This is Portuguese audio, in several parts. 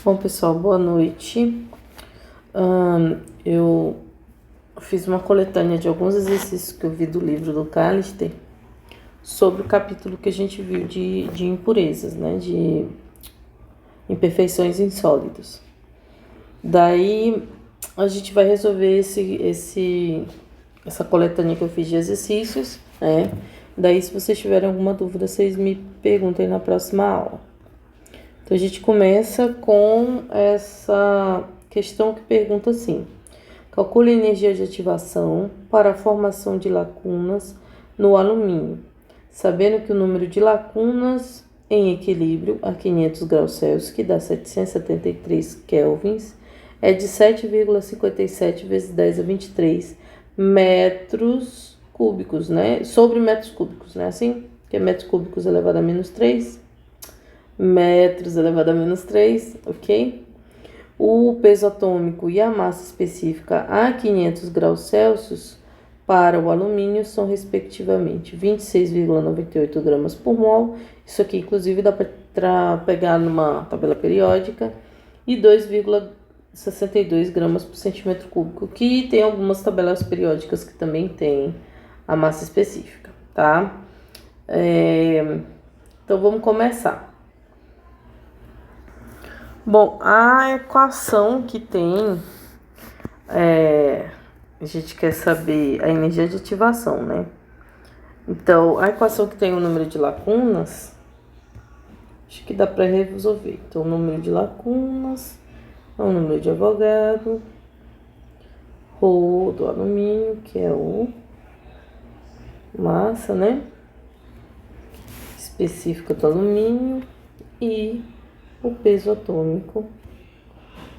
Bom, pessoal, boa noite. Eu fiz uma coletânea de alguns exercícios que eu vi do livro do Callister sobre o capítulo que a gente viu de impurezas, né? De imperfeições em sólidos. Daí a gente vai resolver essa coletânea que eu fiz de exercícios, né? Daí, se vocês tiverem alguma dúvida, vocês me perguntem na próxima aula. Então, a gente começa com essa questão que pergunta assim: calcule a energia de ativação para a formação de lacunas no alumínio, sabendo que o número de lacunas em equilíbrio a 500 graus Celsius, que dá 773 kelvins, é de 7,57 vezes 10 a 23 metros cúbicos, né? Sobre metros cúbicos, né? Assim, que é metros cúbicos elevado a menos 3. Metros elevado a menos 3, ok? O peso atômico e a massa específica a 500 graus Celsius para o alumínio são respectivamente 26,98 gramas por mol, isso aqui inclusive dá para pegar numa tabela periódica, e 2,62 gramas por centímetro cúbico, que tem algumas tabelas periódicas que também tem a massa específica, tá? Então vamos começar. Bom, a equação que tem, a gente quer saber a energia de ativação, né? Então, a equação que tem o número de lacunas, acho que dá para resolver. Então, o número de lacunas é o número de Avogadro, ρ do alumínio, que é o massa, né? Específica do alumínio, e o peso atômico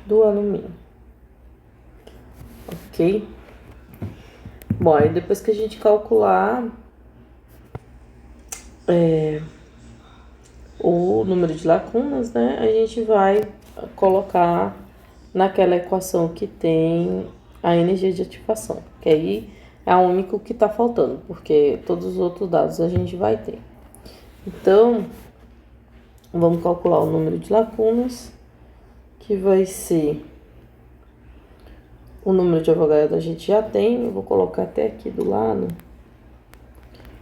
do alumínio, ok? Bom, aí depois que a gente calcular o número de lacunas, né, a gente vai colocar naquela equação que tem a energia de ativação, que aí é a única que está faltando, porque todos os outros dados a gente vai ter. Então, vamos calcular o número de lacunas, que vai ser o número de Avogadro a gente já tem, eu vou colocar até aqui do lado,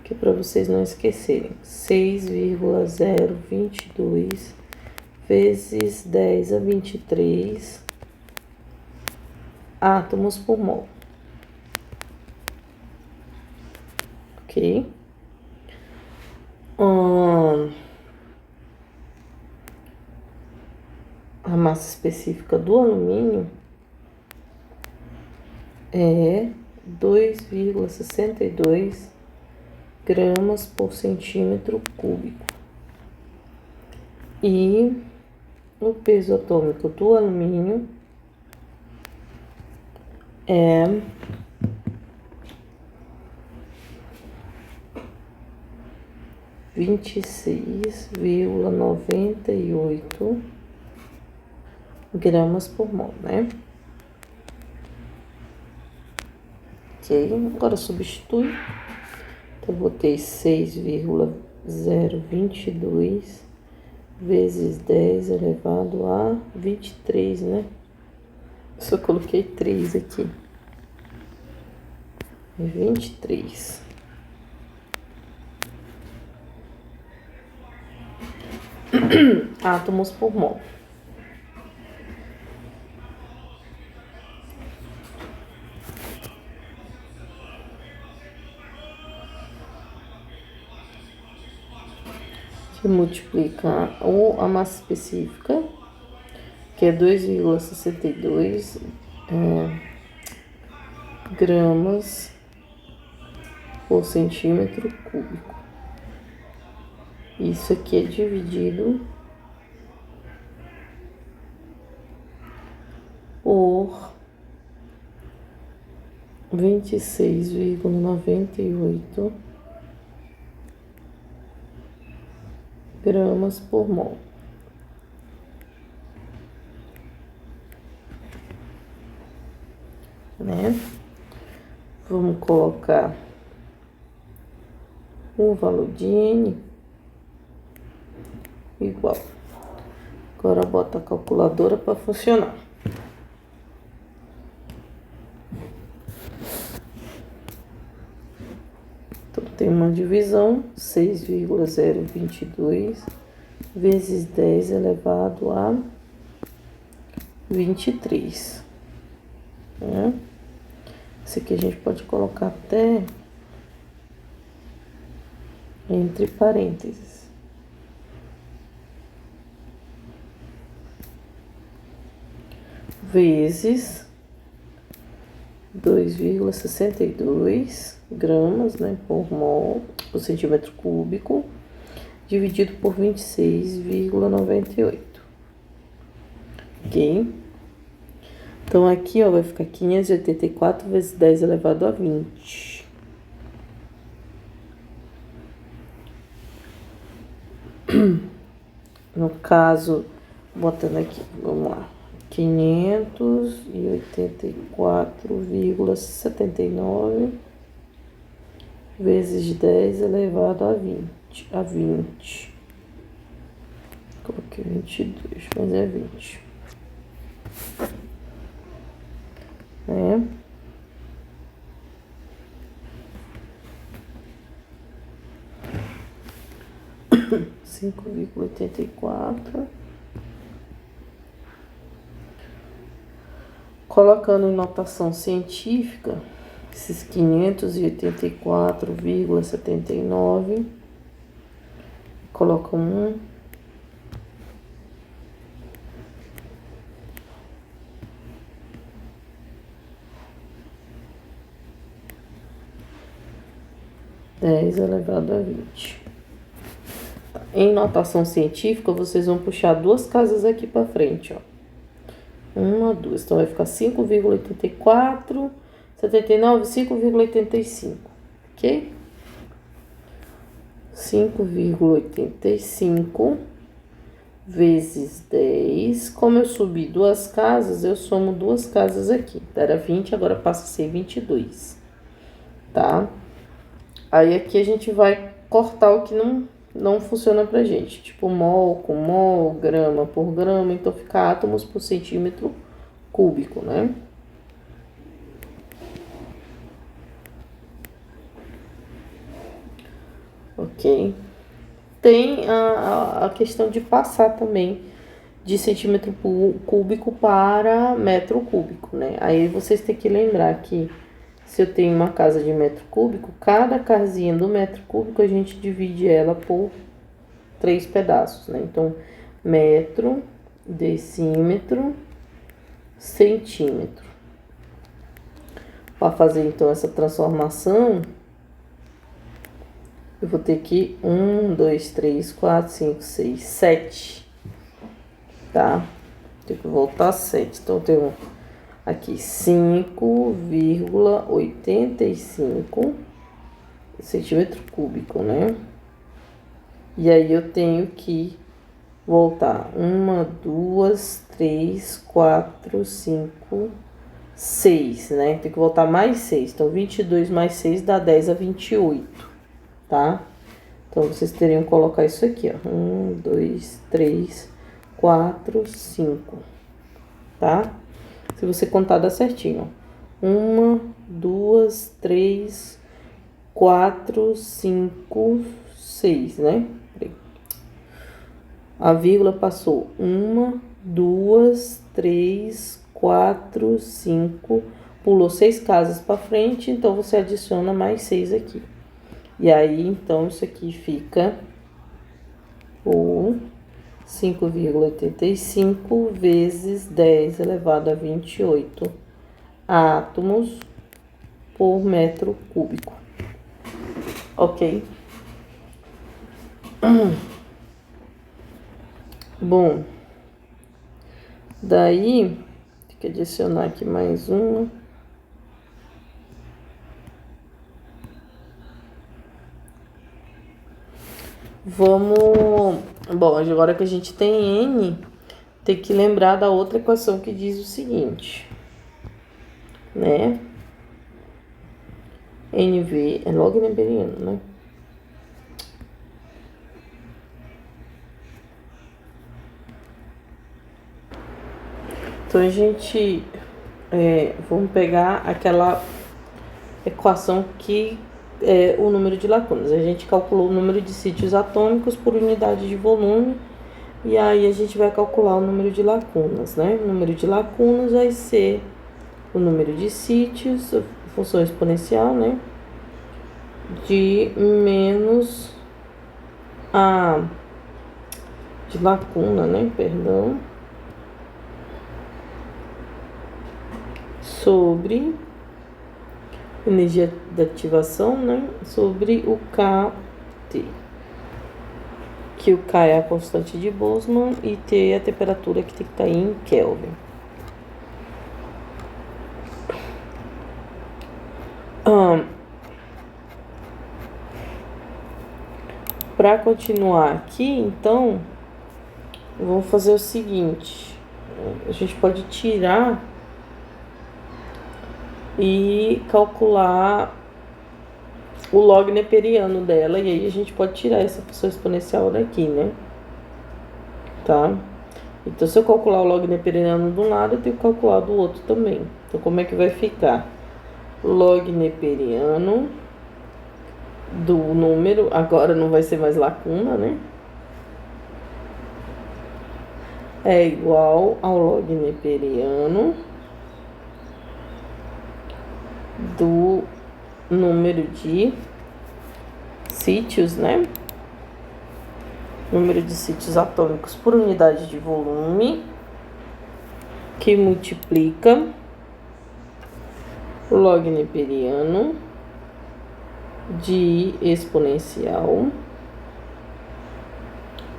que é para vocês não esquecerem. 6,022 vezes 10 a 23 átomos por mol. Ok? A massa específica do alumínio é 2,62 gramas por centímetro cúbico. E o peso atômico do alumínio é 26,98 gramas por mol, né? Ok, agora substitui. Então, botei 6,022 vezes 10 elevado a 23, né? Só coloquei 3 aqui. 23. Átomos por mol. Que multiplica a massa específica, que é 2,62 gramas por centímetro cúbico. Isso aqui é dividido por 26,98 gramas por mol. Né? Vamos colocar o valor de N igual Agora bota a calculadora para funcionar. Então, tem uma divisão, 6,022 vezes 10 elevado a 23. Né? Isso aqui a gente pode colocar até entre parênteses. Vezes 2,62 gramas, né, por centímetro cúbico, dividido por 26,98. Ok? Então, aqui, ó, vai ficar 584 vezes 10 elevado a 20. No caso, botando aqui, vamos lá. 584,79 vezes 10 elevado a 20. Coloquei 22, mas é 20. Né? Cinco vírgula 84. Colocando em notação científica, esses 584,79, coloca 1. Dez elevado a 20. Em notação científica, vocês vão puxar duas casas aqui para frente, ó. 1, 2. Então, vai ficar 5,84, 79, 5,85. Ok? 5,85 vezes 10. Como eu subi duas casas, eu somo duas casas aqui. Era 20, agora passa a ser 22. Tá? Aí, aqui a gente vai cortar o que não funciona pra gente. Tipo, mol com mol, grama por grama. Então, fica átomos por centímetro cúbico, né? Ok? Tem a questão de passar também de centímetro cúbico para metro cúbico, né? Aí vocês têm que lembrar que se eu tenho uma casa de metro cúbico, cada casinha do metro cúbico a gente divide ela por 3 pedaços, né? Então, metro, decímetro, centímetro. Para fazer então essa transformação, eu vou ter que 1, 2, 3, 4, 5, 6, 7. Tá? Tem que voltar 7. Então, eu tenho aqui 5,85 centímetro cúbico, né? E aí, eu tenho que voltar 1, 2, 3, 4, 5, 6, né? Tem que voltar mais 6. Então, 22 mais 6 dá 10 a 28, tá? Então, vocês teriam que colocar isso aqui, ó. 1, 2, 3, 4, 5, tá? Se você contar, dá certinho, ó. 1, 2, 3, 4, 5, 6, né? A vírgula passou 1, 2, 3, 4, 5, pulou 6 casas para frente, então você adiciona mais 6 aqui. E aí, então, isso aqui fica o 5,85 vezes 10 elevado a 28 átomos por metro cúbico. Ok? Bom, daí, tem que adicionar aqui mais uma. Bom, agora que a gente tem N, tem que lembrar da outra equação que diz o seguinte, né? NV é log neberiano, né? Então a gente vamos pegar aquela equação que é o número de lacunas. A gente calculou o número de sítios atômicos por unidade de volume. E aí a gente vai calcular o número de lacunas, né? O número de lacunas vai ser o número de sítios, função exponencial, né? De menos a de lacuna, né? Perdão. Sobre energia de ativação, né? Sobre o KT. Que o K é a constante de Boltzmann e T é a temperatura que tem que estar em Kelvin. Para continuar aqui, então, vamos fazer o seguinte. A gente pode tirar e calcular o log neperiano dela, e aí a gente pode tirar essa função exponencial daqui, né? Tá? Então, se eu calcular o log neperiano de um lado, eu tenho que calcular do outro também. Então, como é que vai ficar? Log neperiano do número, agora não vai ser mais lacuna, né? É igual ao log neperiano do número de sítios, né? Número de sítios atômicos por unidade de volume, que multiplica o log neperiano de exponencial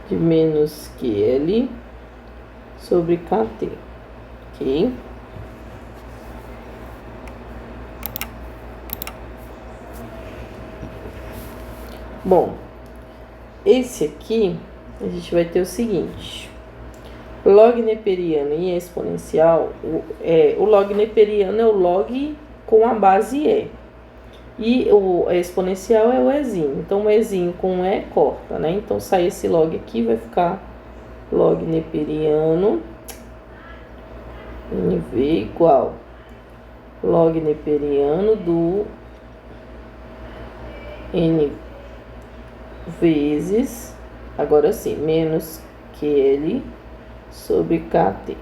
de menos QL sobre KT, ok? Bom, esse aqui a gente vai ter o seguinte: log neperiano e exponencial. O log neperiano é o log com a base E. E o exponencial é o Ezinho. Então, o Ezinho com E corta, né? Então, sai esse log aqui, vai ficar log neperiano NV igual log neperiano do N vezes, agora sim, menos QL sobre KT.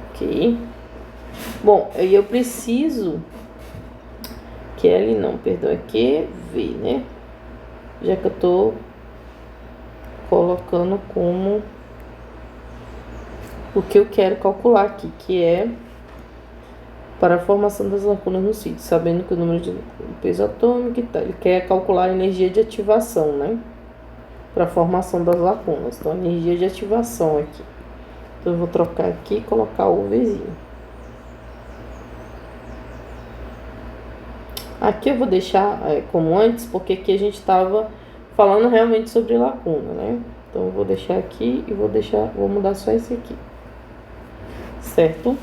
Ok? Bom, aí eu preciso... QL não, perdão, é QV, né? Já que eu tô colocando como o que eu quero calcular aqui, que é para a formação das lacunas no sítio, sabendo que o número de peso atômico e tal. Ele quer calcular a energia de ativação, né? Para a formação das lacunas. Então, a energia de ativação aqui. Então, eu vou trocar aqui e colocar o Vzinho. Aqui eu vou deixar como antes, porque aqui a gente estava falando realmente sobre lacuna, né? Então, eu vou deixar aqui e vou mudar só esse aqui. Certo?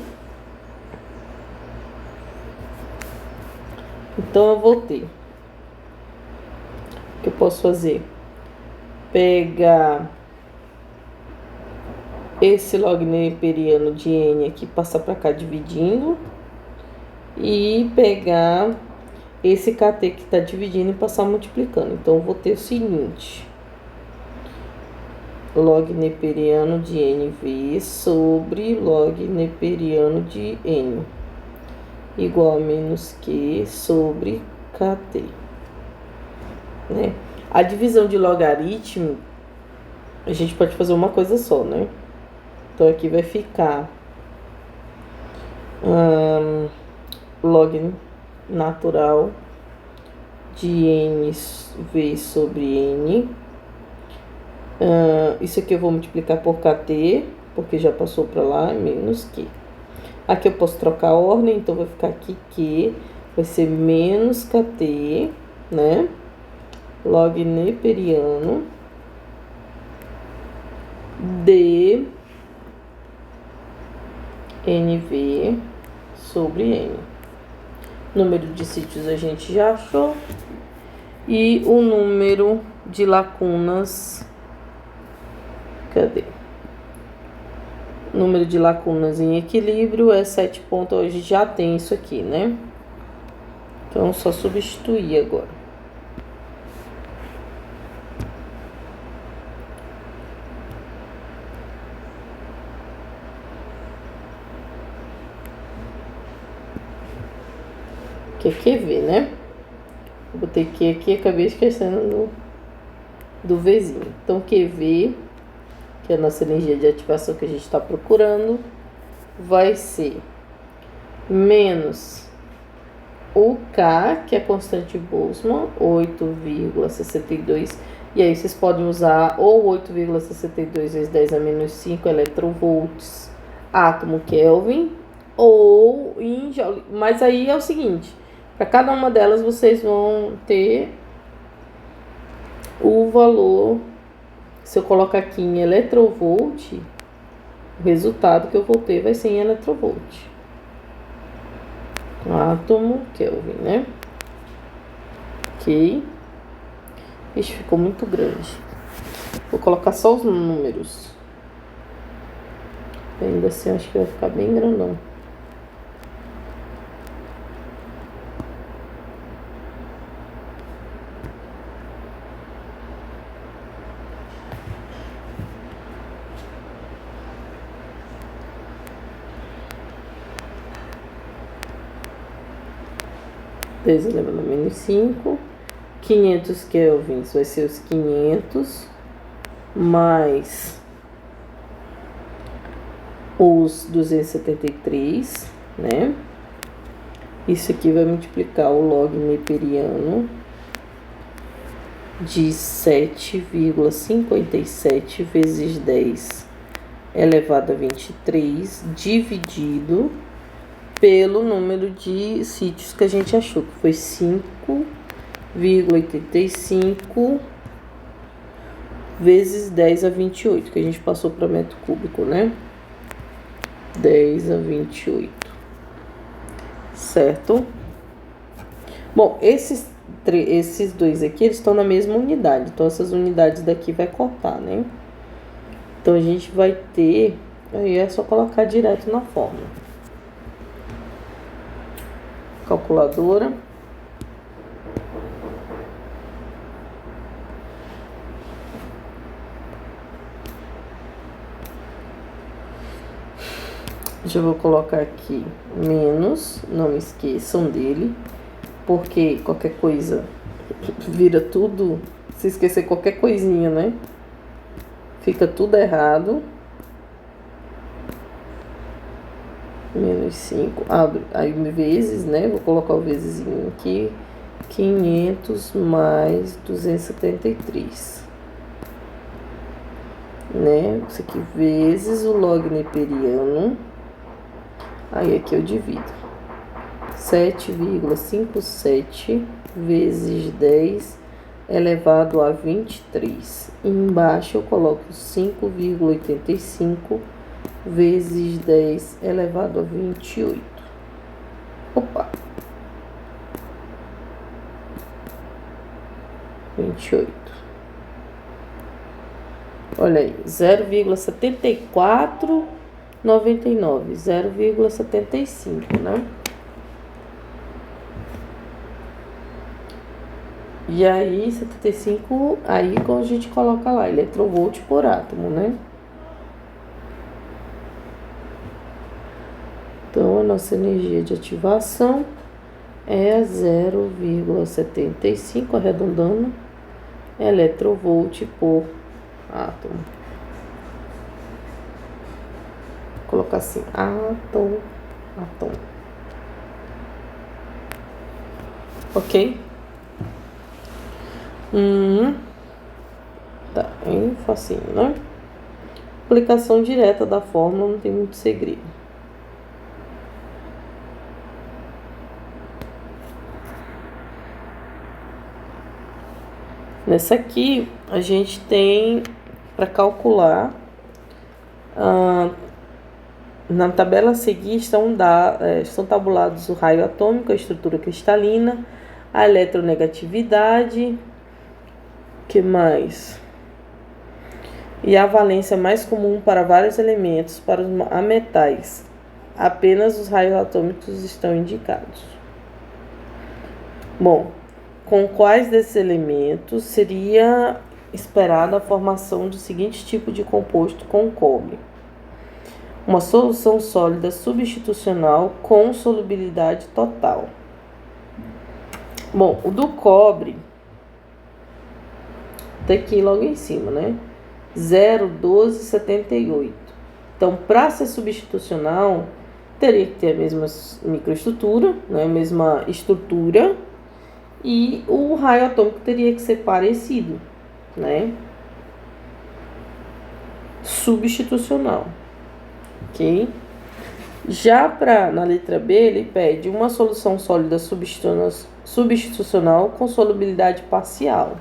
Então, eu vou ter... O que eu posso fazer? Pegar esse log neperiano de N aqui, passar para cá dividindo. E pegar esse KT que está dividindo e passar multiplicando. Então, eu vou ter o seguinte: log neperiano de NV sobre log neperiano de N igual a menos Q sobre KT, né? A divisão de logaritmo, a gente pode fazer uma coisa só, né? Então, aqui vai ficar log natural de NV sobre N. Isso aqui eu vou multiplicar por KT, porque já passou para lá, menos Q. Aqui eu posso trocar a ordem, então vai ficar aqui Q, vai ser menos KT, né? Log neperiano de NV sobre N. Número de sítios a gente já achou. E o número de lacunas... Cadê? número de lacunas em equilíbrio é 7 pontos. Hoje já tem isso aqui, né? Então, só substituir agora. Que é QV, né? Eu botei Q aqui e acabei esquecendo do Vzinho. Então, QV, que é a nossa energia de ativação que a gente está procurando, vai ser menos o K, que é a constante Boltzmann, 8,62. E aí vocês podem usar ou 8,62 vezes 10 a menos 5 electrovolts átomo Kelvin, ou em Joule. Mas aí é o seguinte, para cada uma delas vocês vão ter o valor. Se eu colocar aqui em electrovolt, o resultado que eu vou ter vai ser em electrovolt. Átomo Kelvin, né? Ok. Ixi, ficou muito grande. Vou colocar só os números. Ainda assim, acho que vai ficar bem grandão. Dez elevado a menos 5. 500 kelvins vai ser os 500 mais os 273, né? Isso aqui vai multiplicar o log neperiano de 7,57 vezes 10 elevado a 23 dividido pelo número de sítios que a gente achou, que foi 5,85 vezes 10 a 28, que a gente passou para metro cúbico, né? 10 a 28. Certo? Bom, esses dois aqui, eles estão na mesma unidade. Então, essas unidades daqui vai cortar, né? Então, a gente vai ter... Aí é só colocar direto na fórmula. Calculadora. Já vou colocar aqui menos, não esqueçam dele, porque qualquer coisa vira tudo, se esquecer qualquer coisinha, né? Fica tudo errado. Menos 5, abre, aí vezes, né? Vou colocar o vezesinho aqui, 500 mais 273, né? Isso aqui vezes o log neperiano. Aí aqui eu divido 7,57 vezes 10 elevado a 23. E embaixo eu coloco 5,85 vezes 10 elevado a 28. Opa! 28. Olha aí, 0,7499, 0,75, né? E aí, 75, aí como a gente coloca lá, electrovolt por átomo, né? Então, a nossa energia de ativação é 0,75, arredondando, electrovolt por átomo. Vou colocar assim, átomo. Ok? Tá, bem facinho, né? Aplicação direta da fórmula, não tem muito segredo. Nessa aqui, a gente tem para calcular, na tabela a seguir estão tabulados o raio atômico, a estrutura cristalina, a eletronegatividade, que mais? e a valência mais comum para vários elementos, para os metais. Apenas os raios atômicos estão indicados. Bom, com quais desses elementos seria esperada a formação do seguinte tipo de composto com cobre? Uma solução sólida substitucional com solubilidade total. Bom, o do cobre tá aqui logo em cima, né? 0,1278. Então, para ser substitucional, teria que ter a mesma microestrutura, né? A mesma estrutura, e o raio atômico teria que ser parecido, né? Substitucional, ok? Já na letra B, ele pede uma solução sólida substitucional com solubilidade parcial.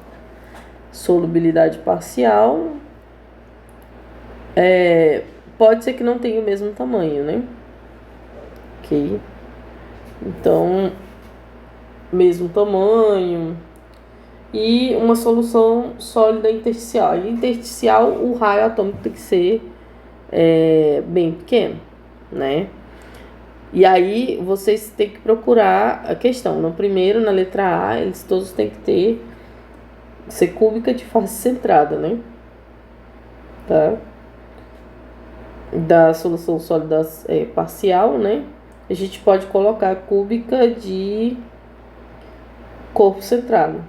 Solubilidade parcial pode ser que não tenha o mesmo tamanho, né? Ok? Então, mesmo tamanho. E uma solução sólida intersticial. Intersticial, o raio atômico tem que ser bem pequeno, né? E aí, vocês têm que procurar a questão. No primeiro, na letra A, eles todos têm que ser cúbica de face centrada, né? Tá? Da solução sólida parcial, né? A gente pode colocar cúbica de corpo centrado,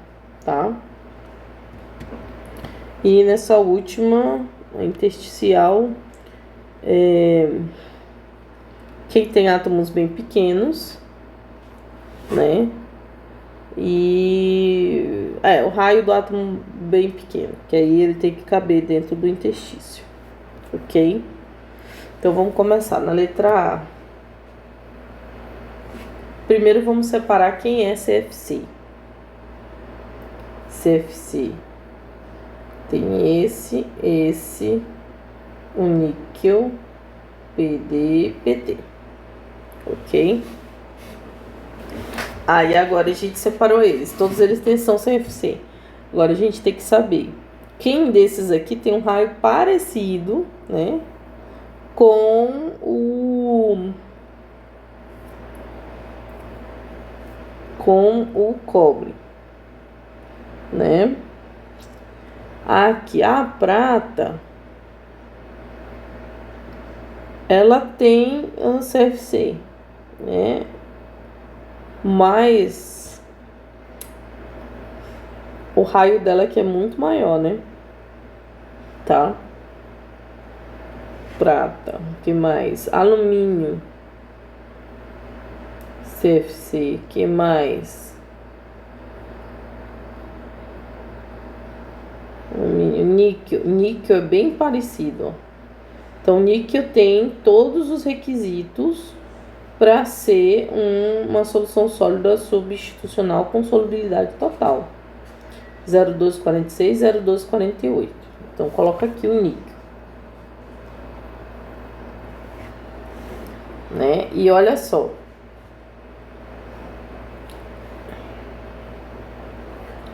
tá? E nessa última, a intersticial, quem tem átomos bem pequenos, né? E o raio do átomo bem pequeno, que aí ele tem que caber dentro do interstício, ok? Então vamos começar na letra A. Primeiro vamos separar quem é CFC. CFC tem esse, o níquel, PD, PT, ok? Aí agora a gente separou eles, todos eles são CFC. Agora a gente tem que saber quem desses aqui tem um raio parecido, né, com o cobre, né? Aqui a prata, ela tem um CFC, né? Mas o raio dela aqui é muito maior, né? Tá? Prata, que mais? Alumínio, CFC, que mais? Níquel é bem parecido, ó. Então, níquel tem todos os requisitos para ser uma solução sólida substitucional com solubilidade total. 0,1246, 0,1248. Então, coloca aqui o níquel, né? E olha só.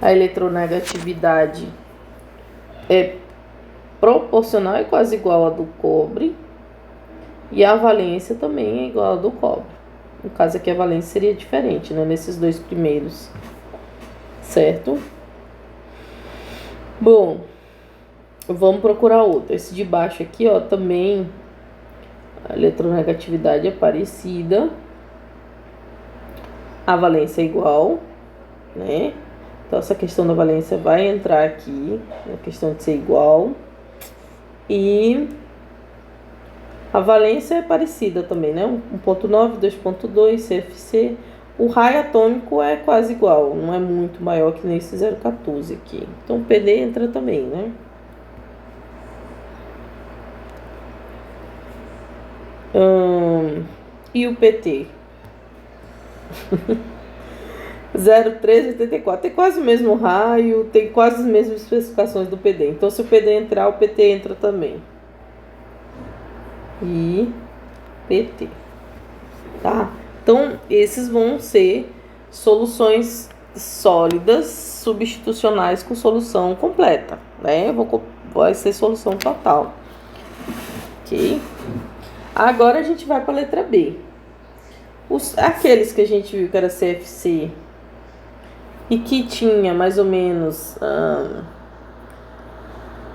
A eletronegatividade é proporcional, é quase igual a do cobre. E a valência também é igual a do cobre. No caso aqui a valência seria diferente, né? Nesses dois primeiros. Certo? Bom, vamos procurar outro. Esse de baixo aqui, ó, também a eletronegatividade é parecida. A valência é igual, né? Então essa questão da valência vai entrar aqui, a questão de ser igual. E a valência é parecida também, né? 1,9, 2,2, CFC. O raio atômico é quase igual, não é muito maior que nesse 0,14 aqui. Então o PD entra também, né? E o PT? 0,384. Tem quase o mesmo raio, tem quase as mesmas especificações do PD. Então, se o PD entrar, o PT entra também. E PT. Tá? Então, esses vão ser soluções sólidas substitucionais com solução completa, né? Eu vou vai ser solução total. Ok? Agora a gente vai para a letra B. Aqueles que a gente viu que era CFC e que tinha mais ou menos...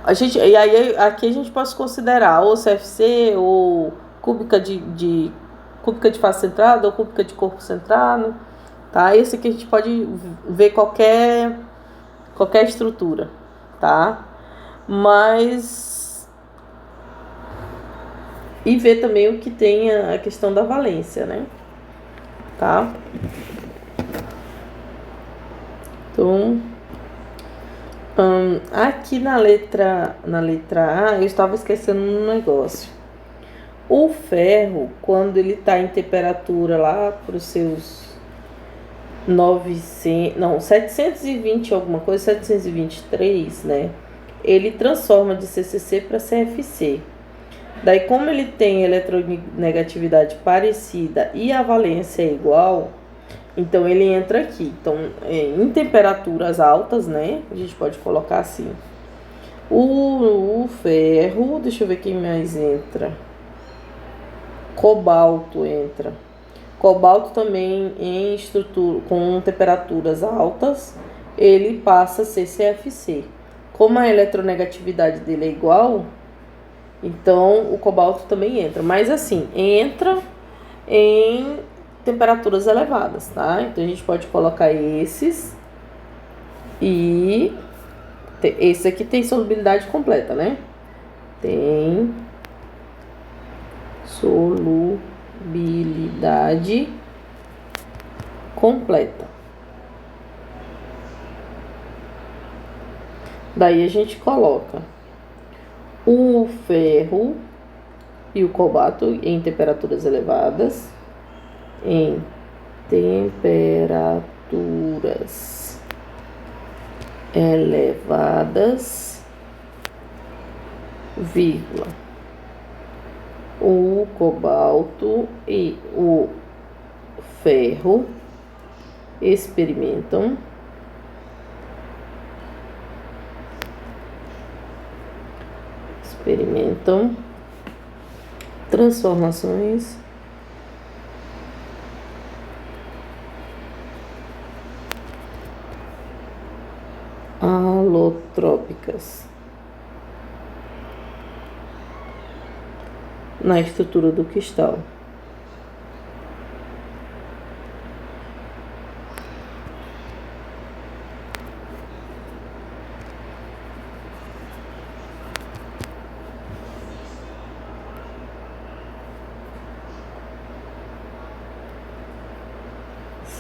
e aí aqui a gente pode considerar ou CFC ou cúbica de face centrada ou cúbica de corpo centrado, tá? Esse aqui a gente pode ver qualquer estrutura, tá? Mas e ver também o que tem a questão da valência, né? Tá? Então, aqui na letra A, eu estava esquecendo um negócio. O ferro, quando ele está em temperatura lá para os seus 720 alguma coisa, 723, né? Ele transforma de CCC para CFC. Daí, como ele tem eletronegatividade parecida e a valência é igual, então ele entra aqui. Então, em temperaturas altas, né? A gente pode colocar assim. O ferro, deixa eu ver quem mais entra. Cobalto entra. Cobalto também em estrutura com temperaturas altas, ele passa a ser CFC. Como a eletronegatividade dele é igual, então o cobalto também entra. Mas assim, entra em temperaturas elevadas, tá? Então a gente pode colocar esses e esse aqui tem solubilidade completa, né? Tem solubilidade completa. Daí a gente coloca o ferro e o cobalto em temperaturas elevadas, em temperaturas elevadas, vírgula, o cobalto e o ferro experimentam transformações alotrópicas na estrutura do cristal.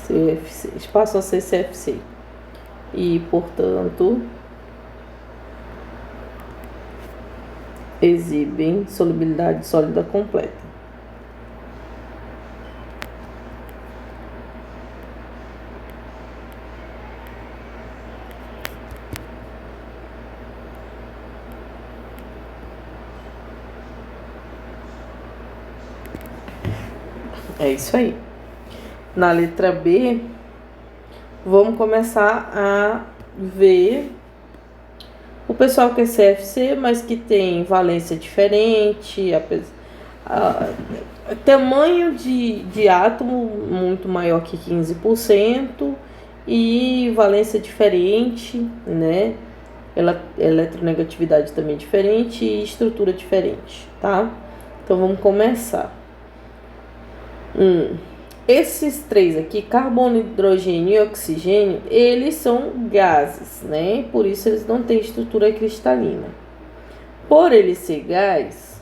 CFC, passam a ser CFC e, portanto, exibem solubilidade sólida completa. É isso aí. Na letra B, vamos começar a ver o pessoal que é CFC, mas que tem valência diferente, tamanho de átomo muito maior que 15% e valência diferente, né? Eletronegatividade também diferente e estrutura diferente, tá? Então vamos começar. Esses três aqui, carbono, hidrogênio e oxigênio, eles são gases, né? Por isso eles não têm estrutura cristalina. Por ele ser gás,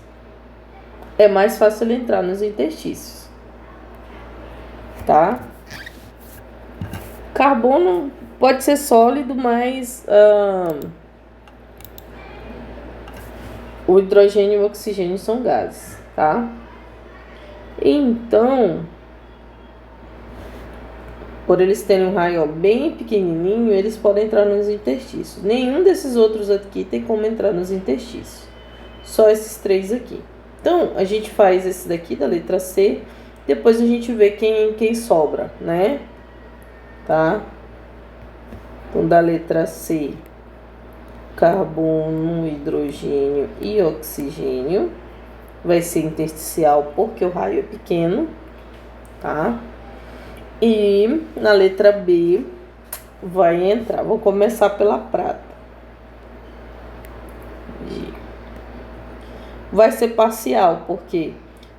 é mais fácil ele entrar nos interstícios, tá? Carbono pode ser sólido, mas o hidrogênio e o oxigênio são gases, tá? Então, por eles terem um raio bem pequenininho, eles podem entrar nos interstícios. Nenhum desses outros aqui tem como entrar nos interstícios. Só esses três aqui. Então, a gente faz esse daqui da letra C. Depois a gente vê quem sobra, né? Tá? Então, da letra C, carbono, hidrogênio e oxigênio. Vai ser intersticial porque o raio é pequeno, tá? E na letra B vai entrar, vou começar pela prata. Vai ser parcial porque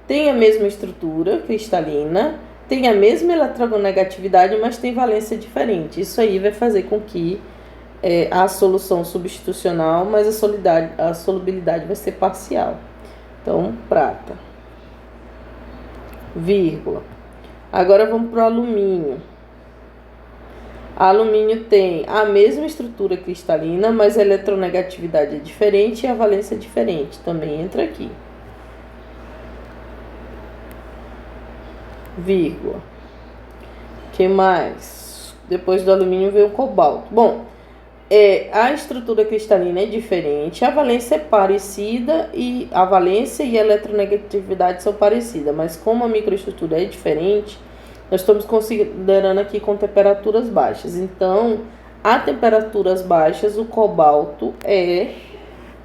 tem a mesma estrutura cristalina, tem a mesma eletronegatividade, mas tem valência diferente. Isso aí vai fazer com que a solução substitucional, mas a solubilidade vai ser parcial. Então, prata. Vírgula. Agora vamos para o alumínio. Alumínio tem a mesma estrutura cristalina, mas a eletronegatividade é diferente e a valência é diferente. Também entra aqui. Vírgula. Que mais? Depois do alumínio veio o cobalto. Bom, a estrutura cristalina é diferente, a valência é parecida e a valência e a eletronegatividade são parecidas, mas como a microestrutura é diferente, nós estamos considerando aqui com temperaturas baixas. Então, a temperaturas baixas, o cobalto é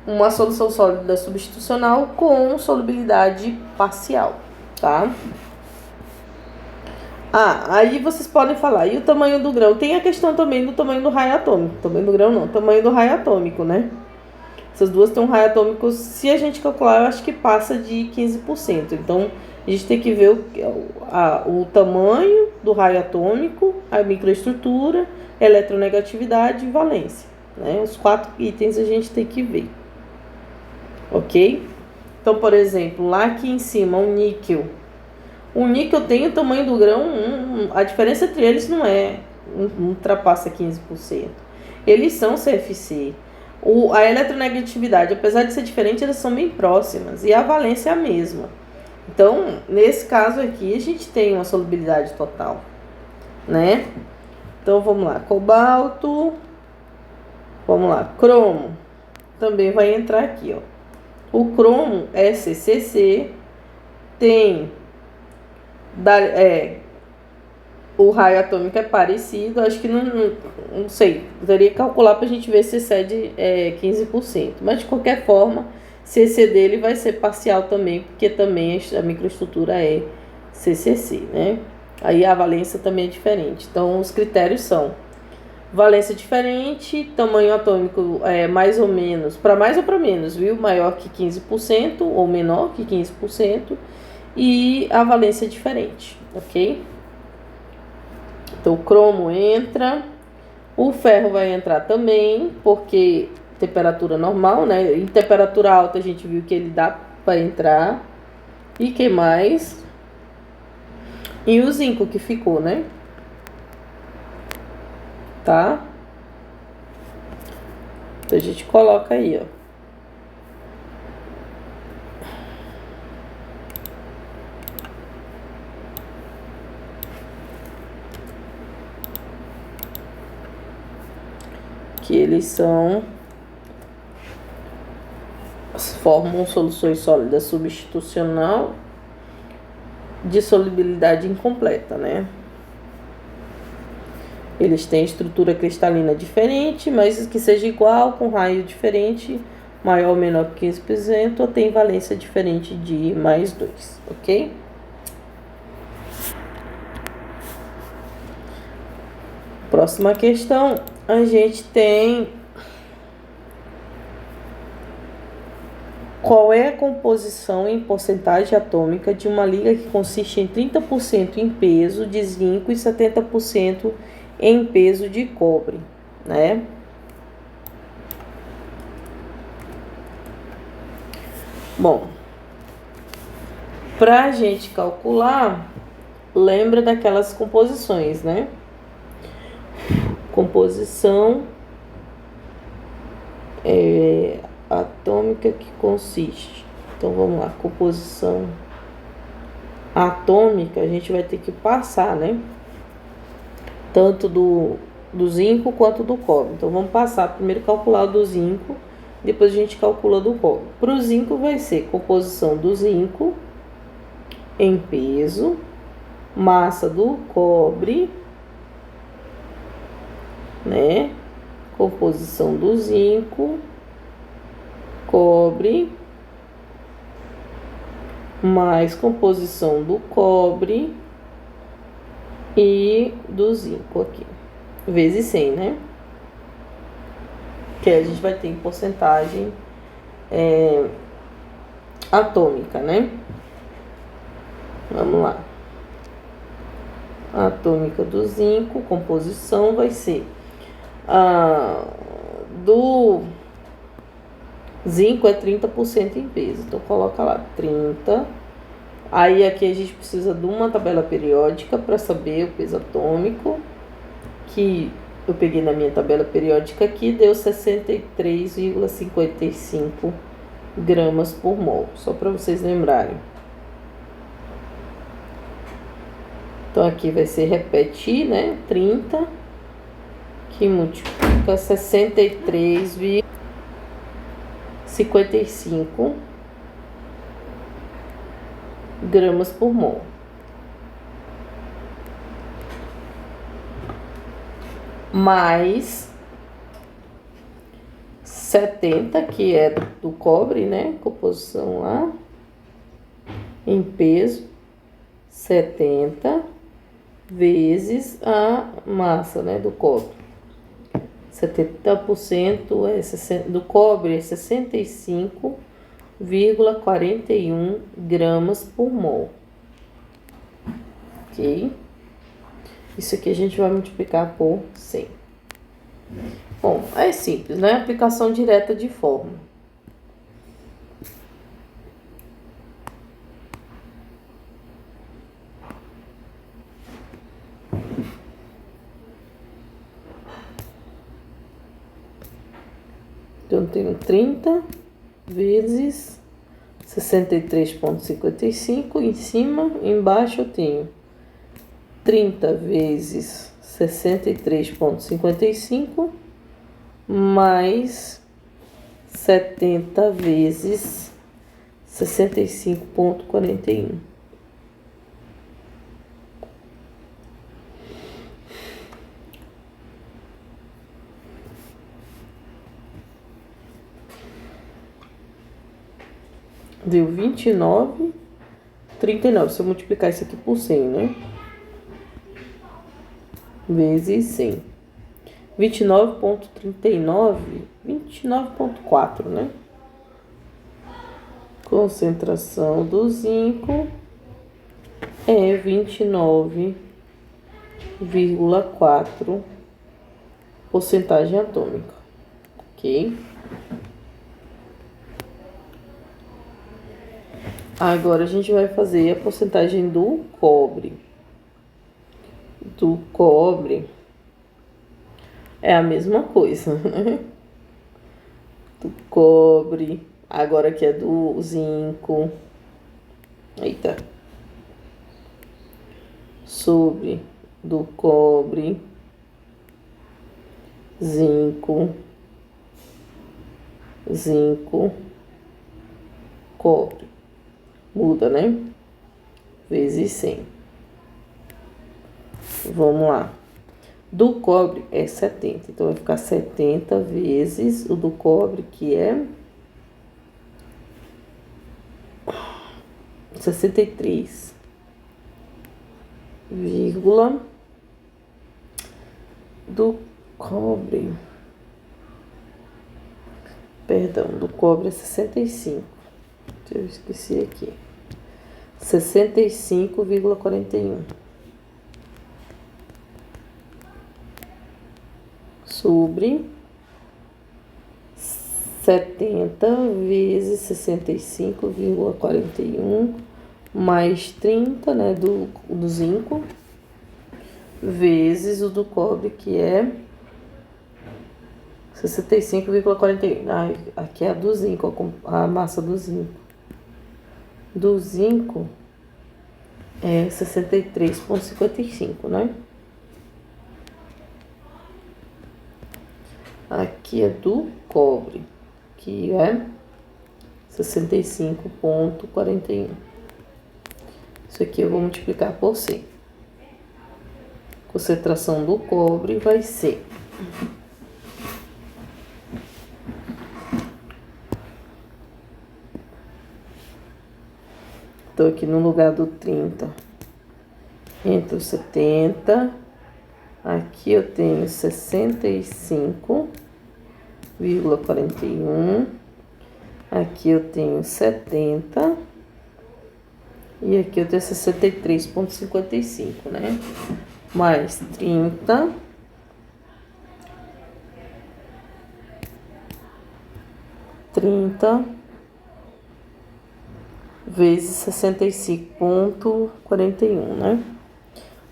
uma solução sólida substitucional com solubilidade parcial, tá? Aí vocês podem falar, e o tamanho do grão? Tem a questão também do tamanho do raio atômico. Tamanho do grão não, tamanho do raio atômico, né? Essas duas têm um raio atômico, se a gente calcular, eu acho que passa de 15%. Então, a gente tem que ver o tamanho do raio atômico, a microestrutura, eletronegatividade e valência, né? Os 4 itens a gente tem que ver, ok? Então, por exemplo, lá aqui em cima, o níquel. O níquel tem o tamanho do grão, a diferença entre eles não ultrapassa 15%. Eles são CFC. A eletronegatividade, apesar de ser diferente, elas são bem próximas. E a valência é a mesma. Então, nesse caso aqui, a gente tem uma solubilidade total, né? Então, vamos lá. Cobalto. Vamos lá. Cromo. Também vai entrar aqui, ó. O cromo é CCC. Tem... o raio atômico é parecido, acho que não sei, teria que calcular para a gente ver se excede 15%, mas de qualquer forma, se exceder ele vai ser parcial também, porque também a microestrutura é CCC, né? Aí a valência também é diferente, então os critérios são valência diferente, tamanho atômico mais ou menos, para mais ou para menos, viu? Maior que 15% ou menor que 15%, e a valência é diferente, ok? Então, o cromo entra, o ferro vai entrar também, porque temperatura normal, né? Em temperatura alta a gente viu que ele dá para entrar. E que mais? E o zinco que ficou, né? Tá? Então, a gente coloca aí, ó. Que eles formam soluções sólidas substitucional de solubilidade incompleta, né? Eles têm estrutura cristalina diferente, mas que seja igual, com raio diferente, maior ou menor que 15%, ou tem valência diferente de mais 2, ok? Próxima questão, a gente tem qual é a composição em porcentagem atômica de uma liga que consiste em 30% em peso de zinco e 70% em peso de cobre, né? Bom, para a gente calcular, lembra daquelas composições, né? Composição atômica que consiste. Então vamos lá, composição atômica, a gente vai ter que passar, né? Tanto do zinco quanto do cobre. Então vamos passar primeiro calcular do zinco, depois a gente calcula do cobre. Para o zinco vai ser composição do zinco em peso, massa do cobre, né? composição do zinco, cobre, mais composição do cobre e do zinco aqui, vezes 100, né? Que a gente vai ter em porcentagem atômica, né? Vamos lá. A atômica do zinco, composição vai ser do zinco é 30% em peso, então coloca lá 30. Aí aqui a gente precisa de uma tabela periódica para saber o peso atômico, que eu peguei na minha tabela periódica aqui, deu 63,55 gramas por mol, só para vocês lembrarem. Então aqui vai ser repetir, né? 30, que multiplica 63,55 gramas por mol. Mais 70, que é do cobre, né? Composição lá, em peso, 70 vezes a massa, né, do cobre. 70% do cobre é 65,41 gramas por mol. Ok? Isso aqui a gente vai multiplicar por 100. Bom, é simples, né? Aplicação direta de fórmula. Então, eu tenho 30 vezes 63,55 em cima, embaixo eu tenho 30 vezes 63,55 mais 70 vezes 65,41. Deu 29,39. Se eu multiplicar isso aqui por 100, né? Vezes 100. 29,39. 29,4, né? Concentração do zinco é 29,4 porcentagem atômica. Ok? Agora a gente vai fazer a porcentagem do cobre. Do cobre é a mesma coisa, né? Do cobre, agora aqui é do zinco. Eita. Sobre do cobre, zinco, cobre. Muda, né? Vezes 100. Vamos lá. Do cobre é 70. Então, vai ficar 70 vezes o do cobre, que é 63. Vírgula do cobre. Perdão, do cobre é 65. Eu esqueci aqui. 65,41. Sobre 70 vezes 65,41 mais 30, né, do zinco, vezes o do cobre, que é 65,41. Aqui é a do zinco, a massa do zinco. Do zinco é 63,55, né? Aqui é do cobre, que é 65,41. Isso aqui eu vou multiplicar por 100. Concentração do cobre vai ser Então, aqui no lugar do 30, entra o 70. Aqui eu tenho 65,41. Aqui eu tenho 70. E aqui eu tenho 63,55, né? Mais 30. Vezes 65,41, né?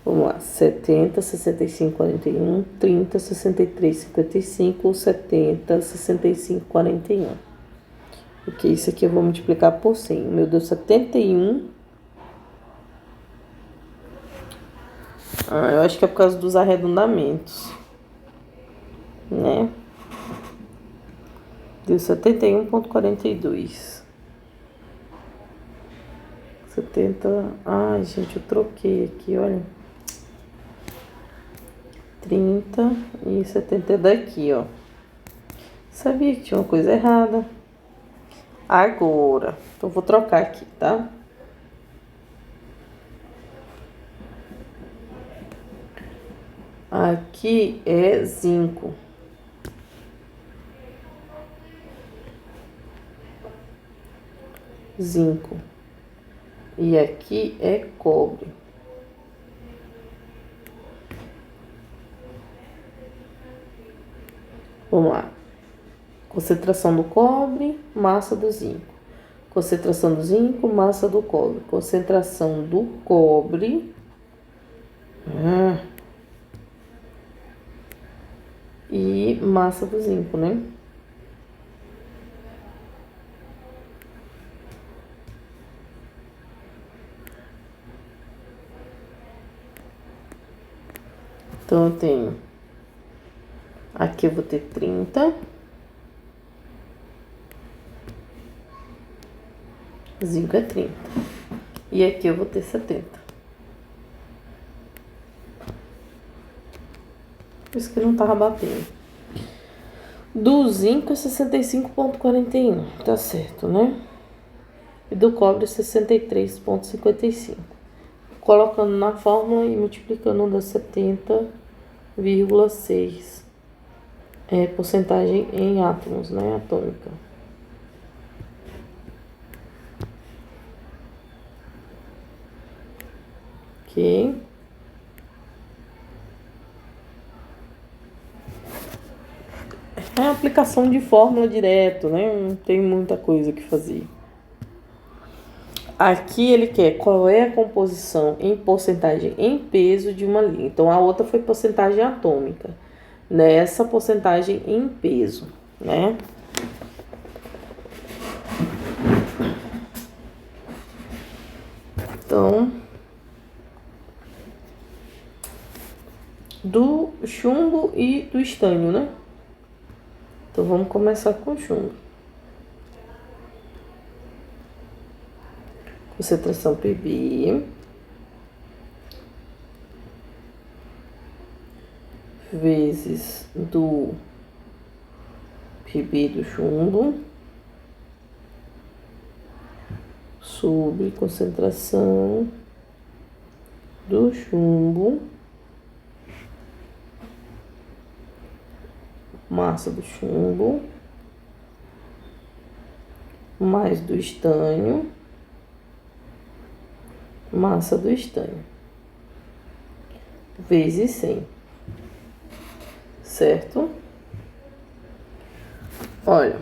Vamos lá, 70, 65, 41, 30, 63, 55, 70, 65, 41. Porque isso aqui eu vou multiplicar por 100. O meu deu 71. Eu acho que é por causa dos arredondamentos, né? Deu 71,42. 70. Ai, gente, eu troquei aqui, olha. 30 e 70 daqui, ó. Sabia que tinha uma coisa errada. Agora, então vou trocar aqui, tá? Aqui é zinco. Zinco. E aqui é cobre. Vamos lá. Concentração do cobre, massa do zinco. Concentração do zinco, massa do cobre. Concentração do cobre. E massa do zinco, né? Então, eu tenho... Aqui eu vou ter 30. Zinco é 30. E aqui eu vou ter 70. Por isso que não tava batendo. Do zinco é 65,41. Tá certo, né? E do cobre 63,55. Colocando na fórmula e multiplicando dá 70,6. É porcentagem em átomos, né? Atômica. Ok. É aplicação de fórmula direto, né? Não tem muita coisa que fazer. Aqui ele quer qual é a composição em porcentagem em peso de uma linha. Então, a outra foi porcentagem atômica. Nessa porcentagem em peso, né? Então, do chumbo e do estânio, né? Então, vamos começar com o chumbo. Concentração PB vezes do PB do chumbo sobre concentração do chumbo, massa do chumbo, mais do estânio, massa do estânio, vezes 100, certo? Olha,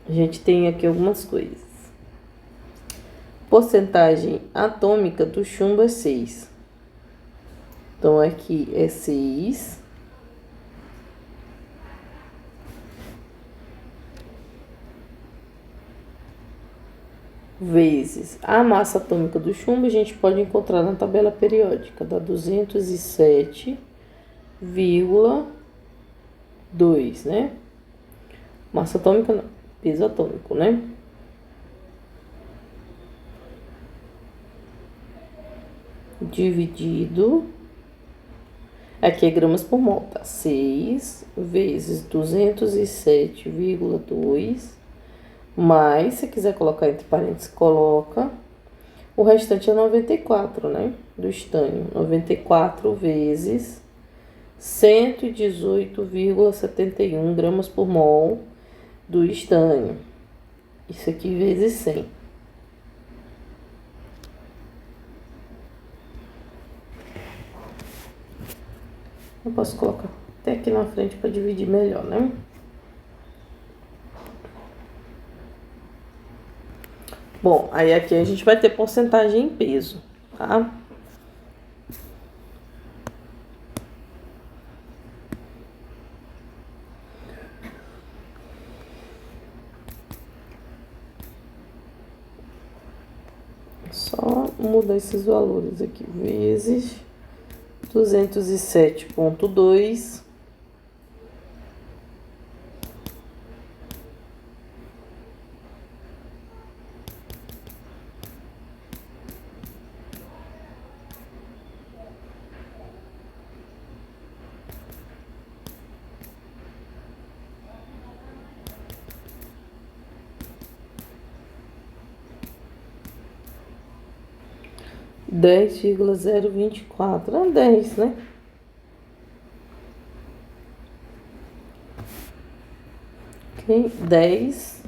a gente tem aqui algumas coisas. Porcentagem atômica do chumbo é 6. Então, aqui é 6. Vezes a massa atômica do chumbo, a gente pode encontrar na tabela periódica, dá 207,2, né? Massa atômica não, peso atômico, né? Dividido, aqui é gramas por mol, tá? 6 vezes 207,2, mais, se quiser colocar entre parênteses, coloca, O restante é 94, né? Do estânio. 94 vezes 118,71 gramas por mol do estânio. Isso aqui vezes 100. Eu posso colocar até aqui na frente para dividir melhor, né? Bom, aí aqui a gente vai ter porcentagem em peso, tá? Só mudar esses valores aqui, vezes 207,2. (10,024) é 10, né? Ok, 10.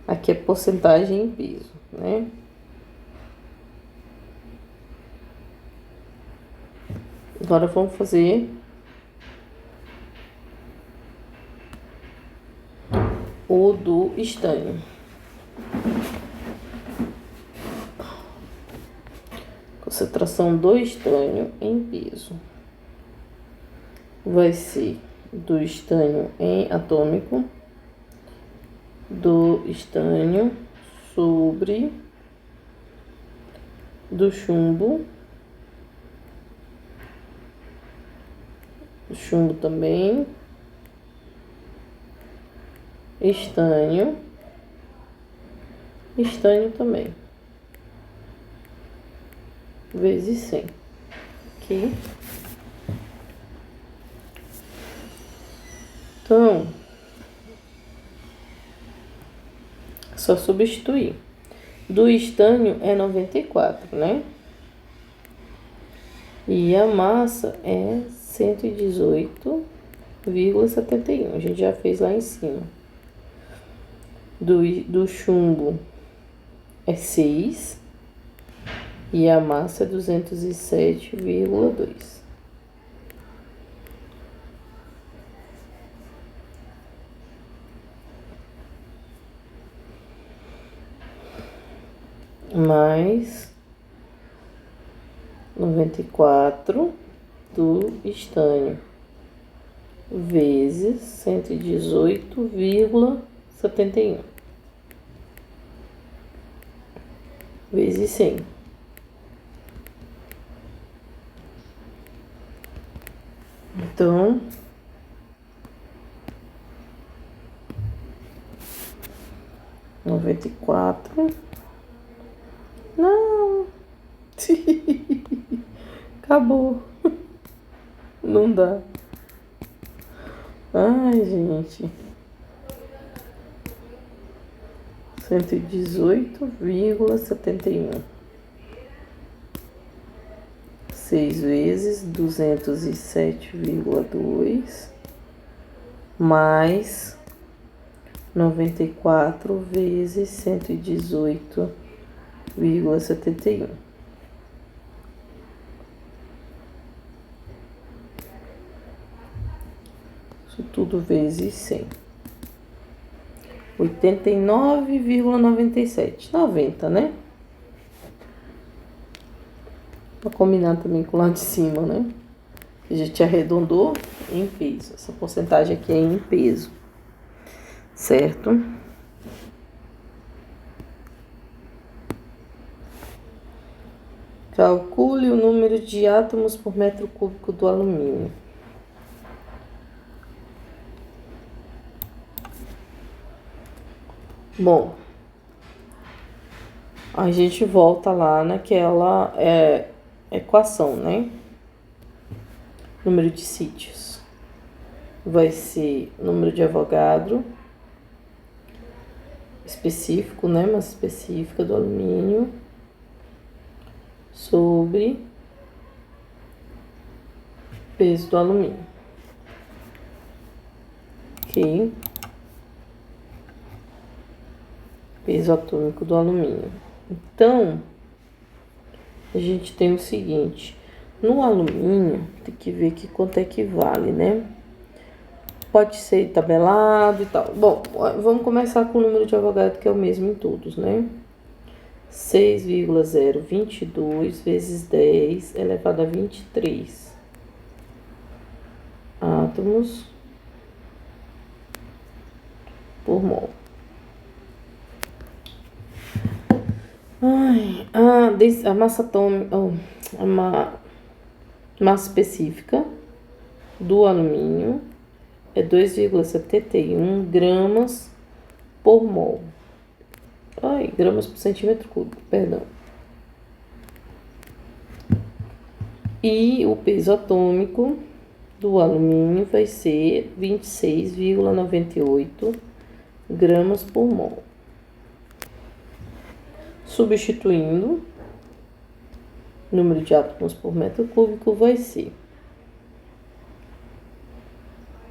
Aqui é porcentagem em peso, né? Agora vamos fazer o do estânio. Concentração do estânio em peso vai ser do estânio em atômico, do estânio sobre do chumbo também, estânio também, vezes 100, ok? Então, só substituir. Do estânio é 94, né? E a massa é 118,71. A gente já fez lá em cima. Do chumbo é 6. E a massa é 207,2. Mais 94 do estânio vezes 118,71 vezes 100. Então, noventa e quatro. Não. Acabou. Não dá. Ai, gente. 118,71. 6 vezes 207,2 mais 94 vezes 118,71. Isso tudo vezes 100. 89,97. 90, né? Pra combinar também com o lado de cima, né? A gente arredondou em peso. Essa porcentagem aqui é em peso. Certo? Calcule o número de átomos por metro cúbico do alumínio. Bom, a gente volta lá naquela equação, né? Número de sítios vai ser número de Avogadro específico, né? Massa específica do alumínio sobre peso do alumínio. Ok? Peso atômico do alumínio. Então, a gente tem o seguinte: no alumínio, tem que ver que quanto é que vale, né? Pode ser tabelado e tal. Bom, vamos começar com o número de Avogadro, que é o mesmo em todos, né? 6,022 vezes 10 elevado a 23 átomos por mol. A massa atômica, a massa específica do alumínio é 2,71 gramas por mol. Gramas por centímetro cúbico, perdão. E o peso atômico do alumínio vai ser 26,98 gramas por mol. Substituindo, o número de átomos por metro cúbico vai ser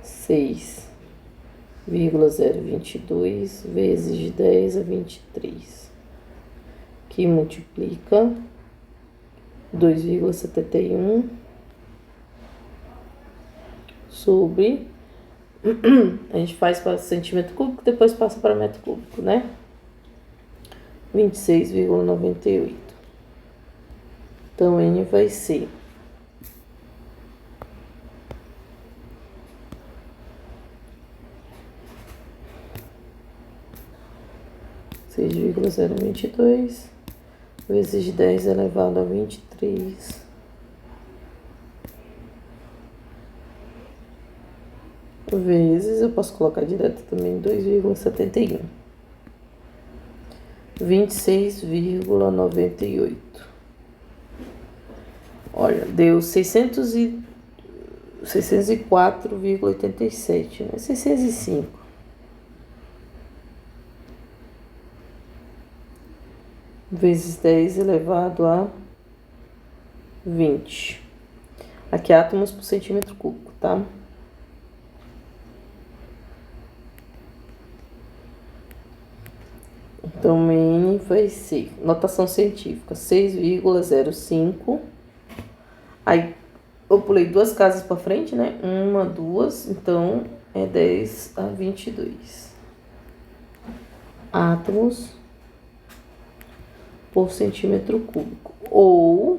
6,022 vezes 10 a 23, que multiplica 2,71 sobre... A gente faz para centímetro cúbico, depois passa para metro cúbico, né? 26,98. Então, N vai ser 6,022 vezes 10 elevado a 23 vezes, eu posso colocar direto também, 2,71. 26,98. Olha, deu 604,87, né? 605. Vezes 10 elevado a 20. Aqui é átomos por centímetro cúbico, tá? Então, N vai ser, notação científica, 6,05. Aí, eu pulei 2 casas para frente, né? 1, 2, então é 10 a 22 átomos por centímetro cúbico. Ou,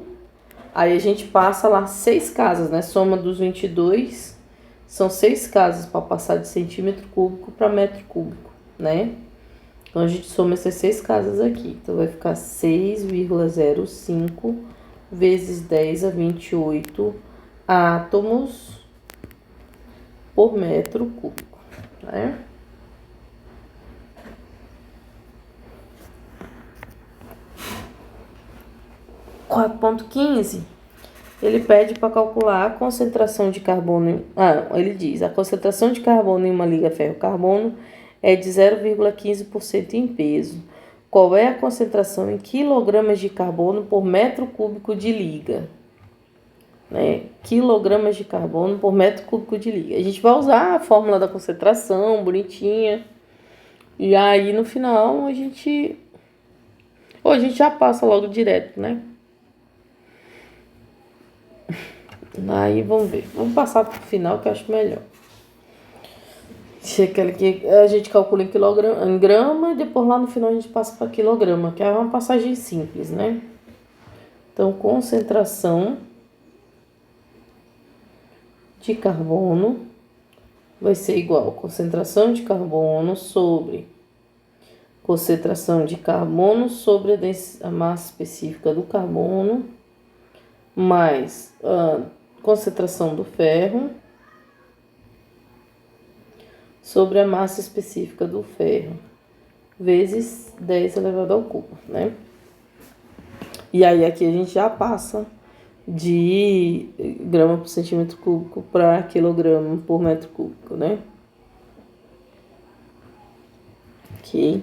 aí a gente passa lá 6 casas, né? Soma dos 22, são 6 casas para passar de centímetro cúbico para metro cúbico, né? Então, a gente soma essas 6 casas aqui. Então, vai ficar 6,05 vezes 10 a 28 átomos por metro cúbico, né? (4.15) ele pede para calcular a concentração de carbono. Ele diz: a concentração de carbono em uma liga ferro-carbono é de 0,15% em peso. Qual é a concentração em quilogramas de carbono por metro cúbico de liga? Né? Quilogramas de carbono por metro cúbico de liga. A gente vai usar a fórmula da concentração, bonitinha. E aí, no final, a gente já passa logo direto, né? Aí, vamos ver. Vamos passar pro final, que eu acho melhor. Aquele que a gente calcula em grama e depois lá no final a gente passa para quilograma, que é uma passagem simples, né? Então, concentração de carbono vai ser igual a concentração de carbono sobre concentração de carbono sobre a massa específica do carbono mais a concentração do ferro sobre a massa específica do ferro, vezes 10 elevado ao cubo, né? E aí aqui a gente já passa de grama por centímetro cúbico para quilograma por metro cúbico, né? Ok.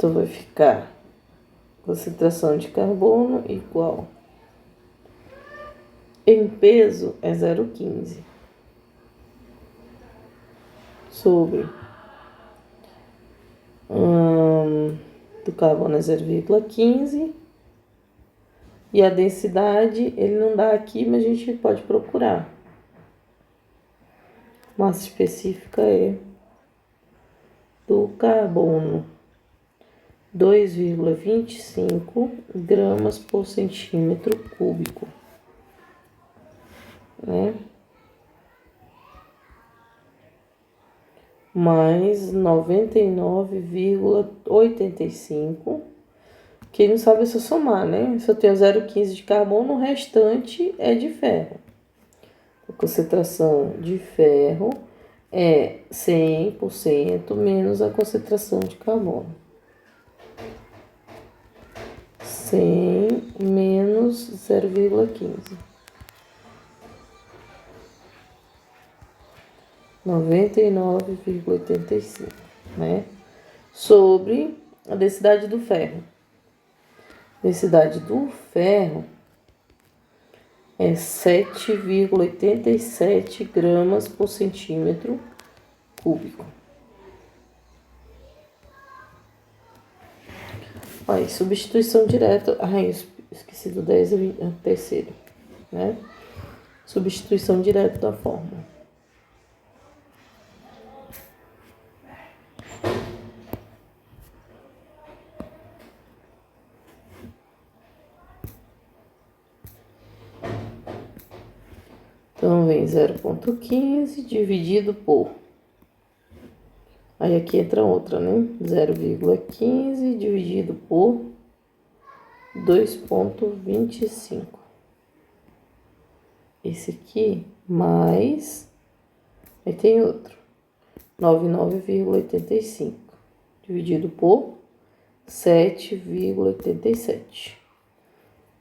Então, vai ficar concentração de carbono igual. Em peso é 0,15 sobre do carbono é 0,15 e a densidade ele não dá aqui, mas a gente pode procurar. Massa específica é do carbono 2,25 gramas por centímetro cúbico, né? Mais 99,85. Quem não sabe é só somar, né? Se eu tenho 0,15 de carbono, o restante é de ferro. A concentração de ferro é 100% menos a concentração de carbono. 100 menos 0,15. 99,85, né? Sobre a densidade do ferro. Densidade do ferro é 7,87 gramas por centímetro cúbico. Aí, substituição direta. Ai, esqueci do 10 e a terceira, né? Substituição direta da fórmula. Então, vem 0,15 dividido por... Aí, aqui entra outra, né? 0,15 dividido por 2,25. Esse aqui, mais... Aí tem outro. 99,85 dividido por 7,87.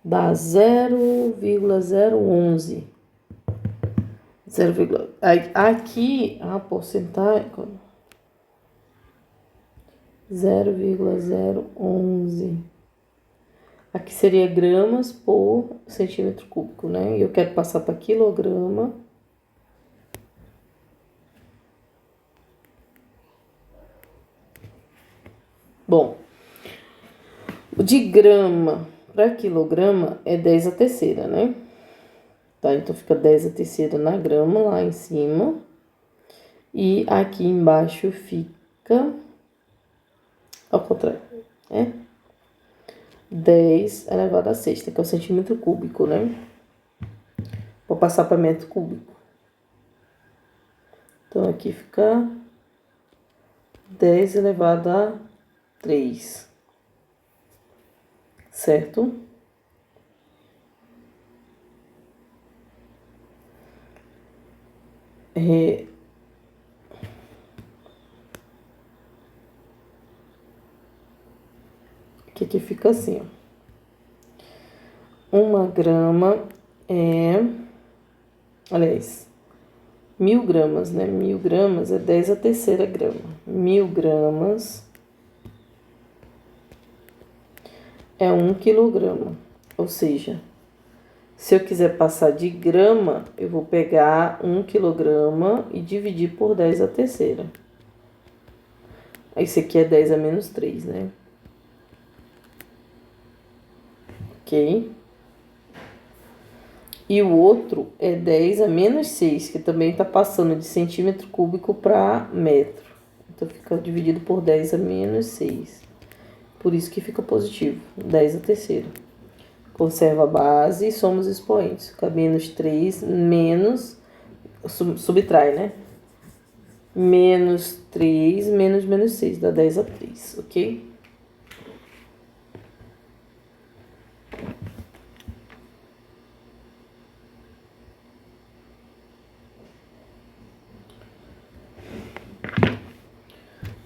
Dá 0,011. Aqui a porcentagem 0,011. Aqui seria gramas por centímetro cúbico, né? E eu quero passar para quilograma. Bom, de grama para quilograma é 10 a terceira, né? Tá, então fica 10 a terceira na grama lá em cima. E aqui embaixo fica ao contrário, né? 10 elevado a sexta, que é o centímetro cúbico, né? Vou passar para metro cúbico. Então, aqui fica 10 elevado a 3. Certo? Que fica assim, ó. 1 grama é... Aliás, 1.000 gramas, né? 1.000 gramas é 10 a terceira grama. 1.000 gramas é 1 quilograma. Ou seja, se eu quiser passar de grama, eu vou pegar 1 quilograma e dividir por 10 a terceira. Esse aqui é 10 a menos 3, né? Ok? E o outro é 10 a menos 6, que também está passando de centímetro cúbico para metro. Então, fica dividido por 10 a menos 6. Por isso que fica positivo, 10 a terceira. Conserva a base e soma os expoentes. Fica menos 3, menos... Subtrai, né? Menos 3, menos 6, dá 10 a 3, ok?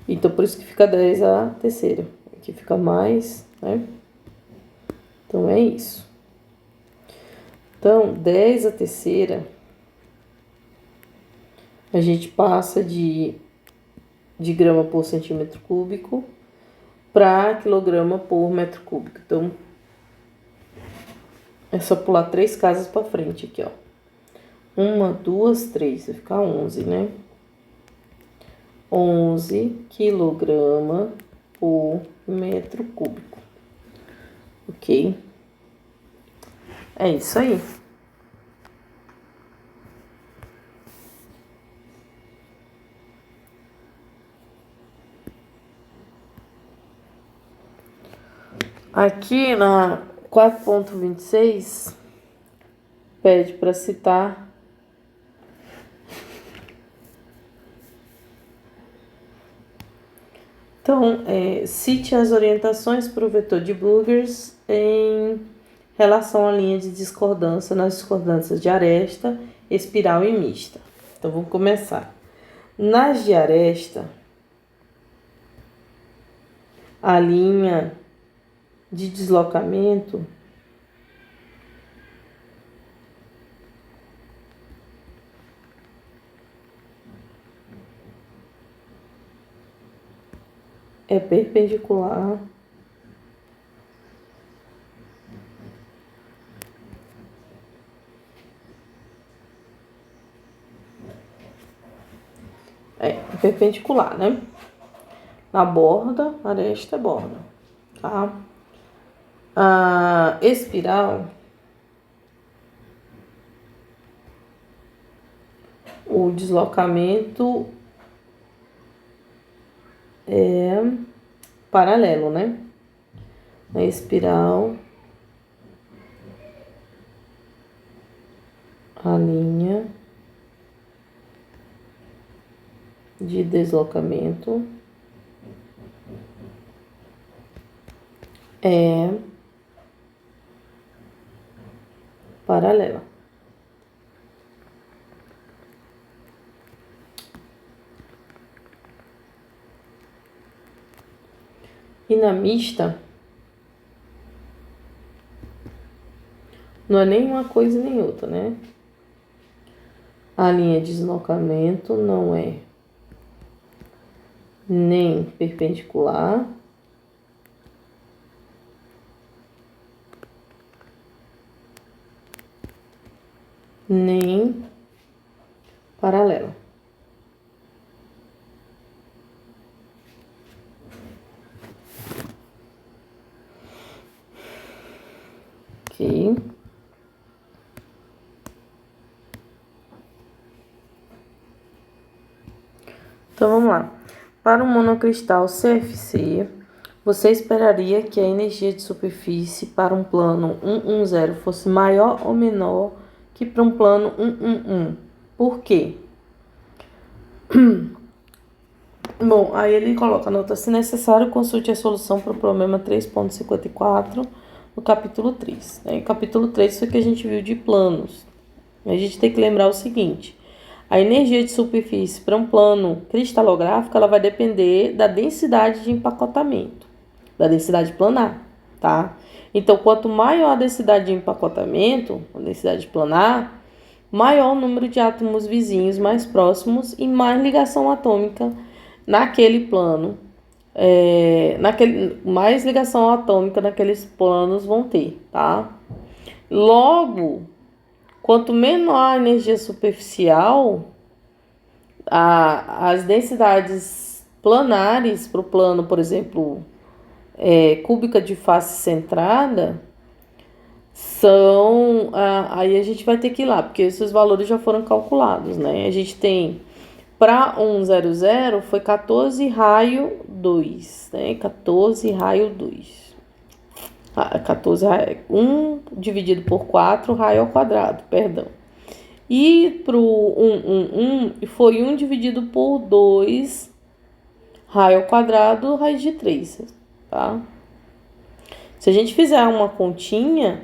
Então, por isso que fica 10 a terceira. Aqui fica mais, né? Então, é isso. Então, 10 a terceira, a gente passa de grama por centímetro cúbico para quilograma por metro cúbico. Então, é só pular 3 casas para frente aqui, ó. 1, 2, 3, vai ficar 11, né? 11 quilograma por metro cúbico. Ok? É isso aí. Aqui na 4.26 pede para citar então, cite as orientações para o vetor de Burgers em relação à linha de discordância nas discordâncias de aresta, espiral e mista. Então, vamos começar. Nas de aresta, a linha de deslocamento é perpendicular perpendicular, né? Na borda, aresta é borda, tá? A espiral, o deslocamento é paralelo, né? A espiral, a linha de deslocamento é paralela. E na mista, não é nem uma coisa nem outra, né? A linha de deslocamento não é nem perpendicular, nem paralela. Ok. Então, vamos lá. Para um monocristal CFC, você esperaria que a energia de superfície para um plano 110 fosse maior ou menor que para um plano 111. Por quê? Bom, aí ele coloca a nota: se necessário, consulte a solução para o problema 3.54 no capítulo 3. Né? Capítulo 3 foi o que a gente viu de planos. A gente tem que lembrar o seguinte: a energia de superfície para um plano cristalográfico ela vai depender da densidade de empacotamento, da densidade planar, tá? Então, quanto maior a densidade de empacotamento, a densidade planar, maior o número de átomos vizinhos mais próximos e mais ligação atômica naquele plano, mais ligação atômica naqueles planos vão ter, tá? Logo, quanto menor a energia superficial, as densidades planares para o plano, por exemplo, cúbica de face centrada, são... aí a gente vai ter que ir lá, porque esses valores já foram calculados, né? A gente tem, para 100, foi 14 raio 2, né? 14 raio 2. 14 raio, 1 dividido por 4 raio ao quadrado, perdão. E para o 111 foi 1 dividido por 2 raio ao quadrado, raiz de 3, tá? Se a gente fizer uma continha,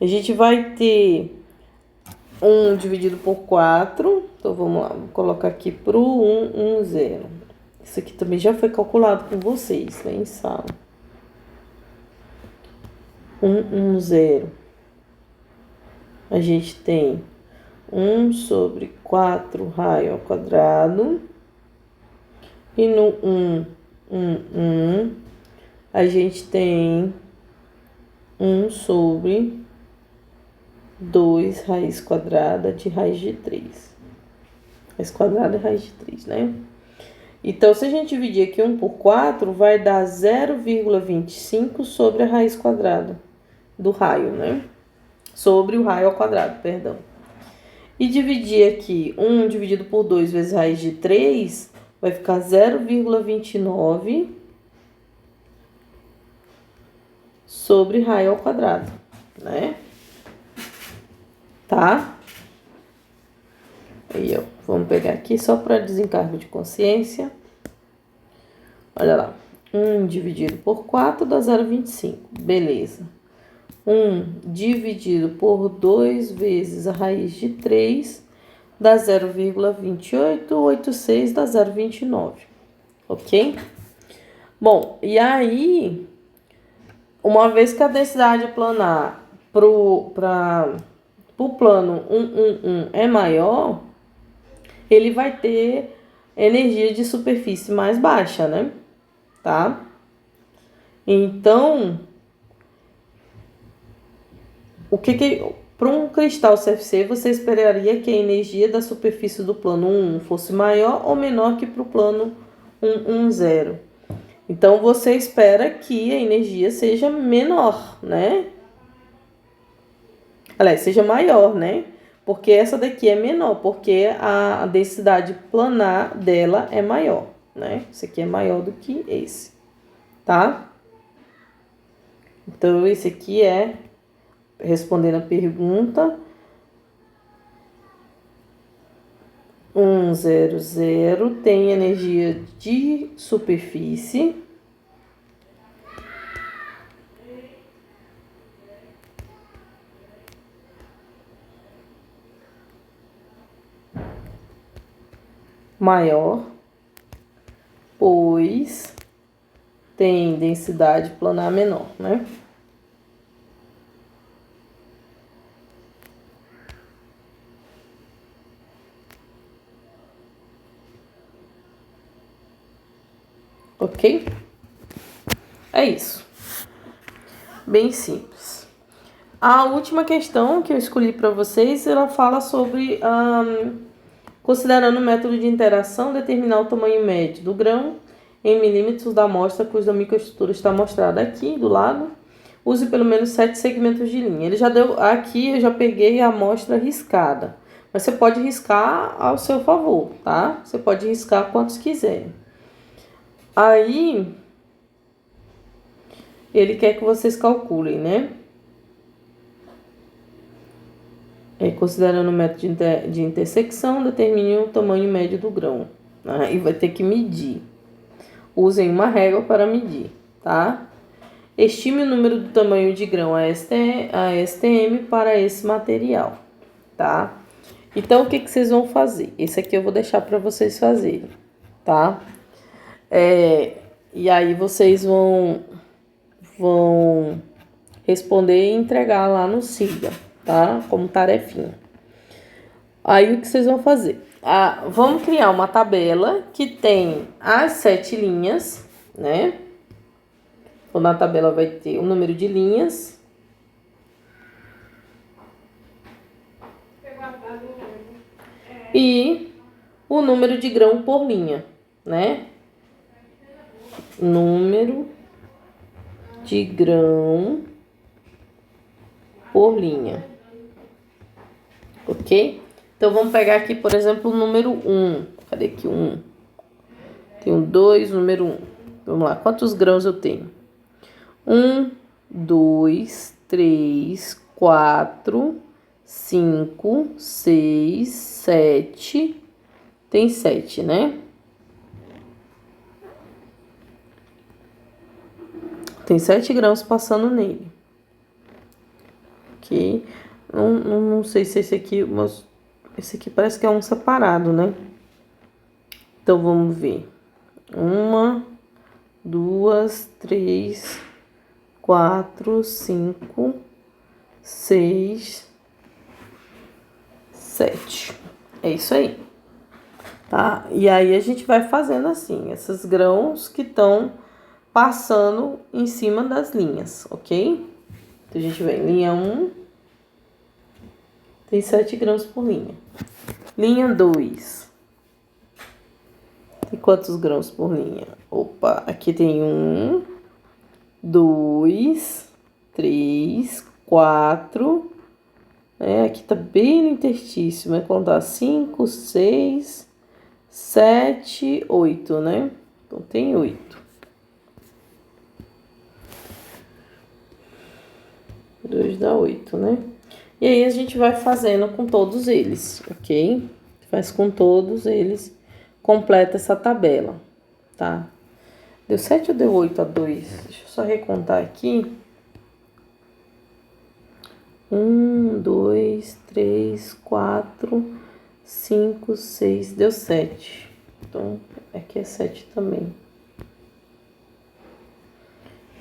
a gente vai ter 1 dividido por 4. Então, vamos lá, vou colocar aqui para o 110. Isso aqui também já foi calculado com vocês, né, em sala. 110. A gente tem 1 sobre 4 raio ao quadrado. E no 111, a gente tem 1 sobre 2 raiz quadrada de raiz de 3. Raiz quadrada é raiz de 3, né? Então, se a gente dividir aqui 1 por 4, vai dar 0,25 sobre a raiz quadrada do raio, né? Sobre o raio ao quadrado, perdão. E dividir aqui 1 dividido por 2 vezes raiz de 3, vai ficar 0,29 sobre raio ao quadrado, né? Tá? Aí, ó, vamos pegar aqui só para desencargo de consciência. Olha lá. 1 dividido por 4 dá 0,25. Beleza. 1 dividido por 2 vezes a raiz de 3 dá 0,2886 dá 0,29. Ok? Bom, e aí, uma vez que a densidade planar pro plano 1, é maior, ele vai ter energia de superfície mais baixa, né? Tá? Então, para um cristal CFC, você esperaria que a energia da superfície do plano 1 fosse maior ou menor que para o plano 110. Então, você espera que a energia seja menor, né? Aliás, seja maior, né? Porque essa daqui é menor, porque a densidade planar dela é maior, né? Esse aqui é maior do que esse, tá? Então, esse aqui é, respondendo a pergunta, 100 tem energia de superfície maior, pois tem densidade planar menor, né? Ok? É isso. Bem simples. A última questão que eu escolhi para vocês, ela fala sobre, considerando o método de interação, determinar o tamanho médio do grão em milímetros da amostra cuja microestrutura está mostrada aqui do lado. Use pelo menos 7 segmentos de linha. Ele já deu aqui, eu já peguei a amostra riscada. Mas você pode riscar ao seu favor, tá? Você pode riscar quantos quiserem. Aí, ele quer que vocês calculem, né? Considerando o método de intersecção, determine o tamanho médio do grão. Aí vai ter que medir. Usem uma régua para medir, tá? Estime o número do tamanho de grão ASTM para esse material, tá? Então, o que vocês vão fazer? Esse aqui eu vou deixar para vocês fazerem, tá? E aí vocês vão responder e entregar lá no SIGA, tá? Como tarefinha. Aí, o que vocês vão fazer? Vamos criar uma tabela que tem as 7 linhas, né? Então, na tabela vai ter o número de linhas. E o número de grão por linha, né? Número de grão por linha. Ok? Então, vamos pegar aqui, por exemplo, o número 1. Cadê aqui o 1? Tem o 2, número 1. Vamos lá, quantos grãos eu tenho? 1, 2, 3, 4, 5, 6, 7. Tem 7, né? Tem 7 grãos passando nele. Ok? Não sei se esse aqui... Mas esse aqui parece que é um separado, né? Então, vamos ver. 1, 2, 3, 4, 5, 6, 7. É isso aí. Tá? E aí, a gente vai fazendo assim. Esses grãos que estão passando em cima das linhas, ok? Então, a gente vem, linha 1, tem 7 grãos por linha. Linha 2, tem quantos grãos por linha? Opa, aqui tem 1, 2, 3, 4. Aqui tá bem no interstício, vai contar 5, 6, 7, 8, né? Então, tem 8. 2 dá 8, né? E aí, a gente vai fazendo com todos eles, ok? Faz com todos eles, completa essa tabela, tá? Deu 7 ou deu 8 a 2? Deixa eu só recontar aqui. 1, 2, 3, 4, 5, 6, deu 7. Então, aqui é 7 também.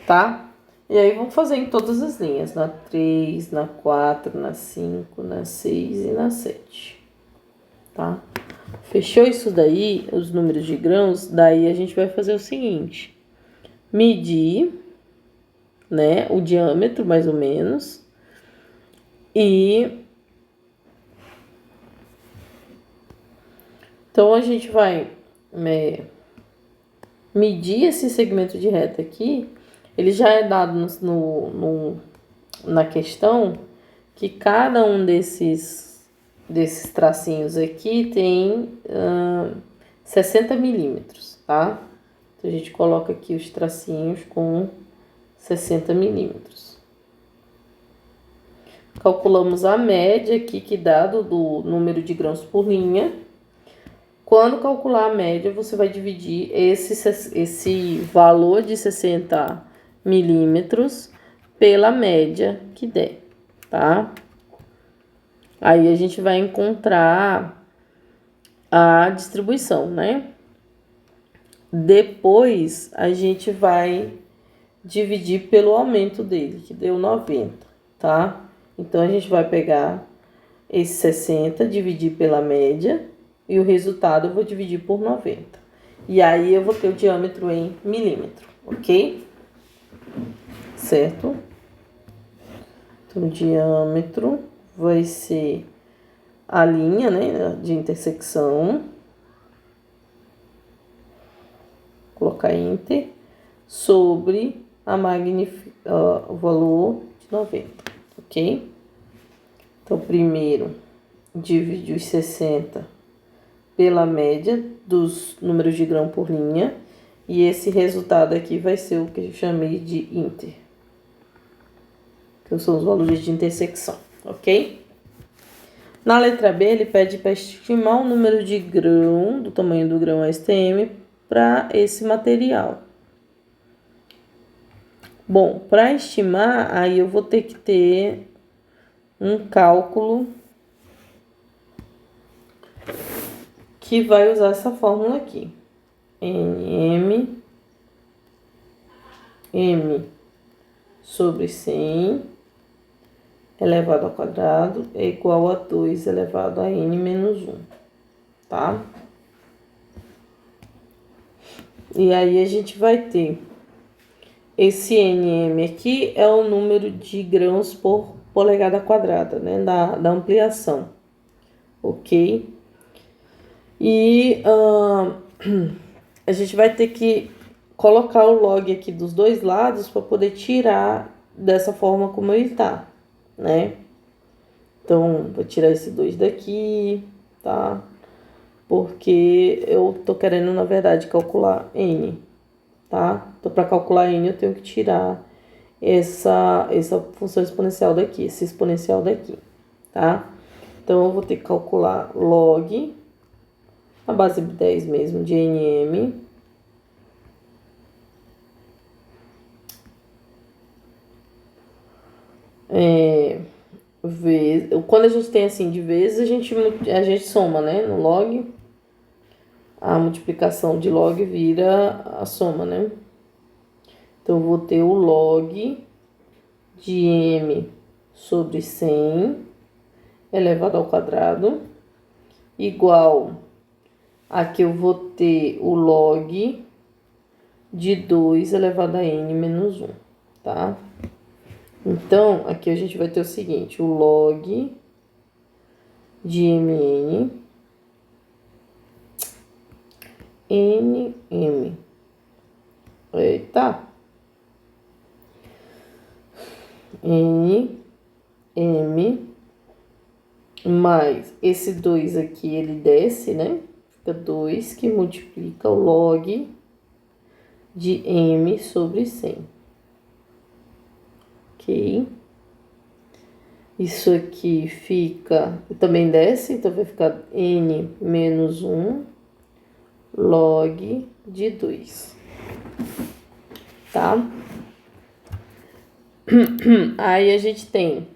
Tá? E aí, vamos fazer em todas as linhas. Na 3, na 4, na 5, na 6 e na 7. Tá? Fechou isso daí, os números de grãos? Daí, a gente vai fazer o seguinte. Medir, né? O diâmetro, mais ou menos. E então, a gente vai medir esse segmento de reta aqui. Ele já é dado na questão que cada um desses tracinhos aqui tem 60 milímetros, tá? Então, a gente coloca aqui os tracinhos com 60 milímetros. Calculamos a média aqui que dá do número de grãos por linha. Quando calcular a média, você vai dividir esse valor de 60 milímetros pela média que der, tá? Aí a gente vai encontrar a distribuição, né? Depois a gente vai dividir pelo aumento dele, que deu 90, tá? Então, a gente vai pegar esse 60, dividir pela média, e o resultado eu vou dividir por 90. E aí, eu vou ter o diâmetro em milímetro, ok? Certo? Então, o diâmetro vai ser a linha, né, de intersecção. Vou colocar Enter, sobre o valor de 90, ok? Então, primeiro, divide os 60 pela média dos números de grão por linha. E esse resultado aqui vai ser o que eu chamei de Inter, que são os valores de intersecção, ok? Na letra B, ele pede para estimar o número de grão, do tamanho do grão STM, para esse material. Bom, para estimar, aí eu vou ter que ter um cálculo que vai usar essa fórmula aqui. NM M sobre 100 elevado ao quadrado é igual a 2 elevado a N menos 1, tá? E aí, a gente vai ter esse NM aqui é o número de grãos por polegada quadrada, né? Da ampliação, ok? E a gente vai ter que colocar o log aqui dos dois lados para poder tirar dessa forma como ele tá, né? Então, vou tirar esse 2 daqui, tá? Porque eu tô querendo, na verdade, calcular N, tá? Então, para calcular N, eu tenho que tirar essa função exponencial daqui, esse exponencial daqui, tá? Então, eu vou ter que calcular log, a base 10 mesmo, de NM, quando a gente tem assim de vezes, a gente soma, né? No log, a multiplicação de log vira a soma, né? Então, eu vou ter o log de M sobre 100 elevado ao quadrado igual a que eu vou ter o log de 2 elevado a n menos 1, tá? Então, aqui a gente vai ter o seguinte, o log de mn, nm, eita, nm, mais esse 2 aqui, ele desce, né? Fica 2 que multiplica o log de m sobre 100. Ok? Isso aqui fica, também desce, então vai ficar n menos 1 log de 2, tá? Aí a gente tem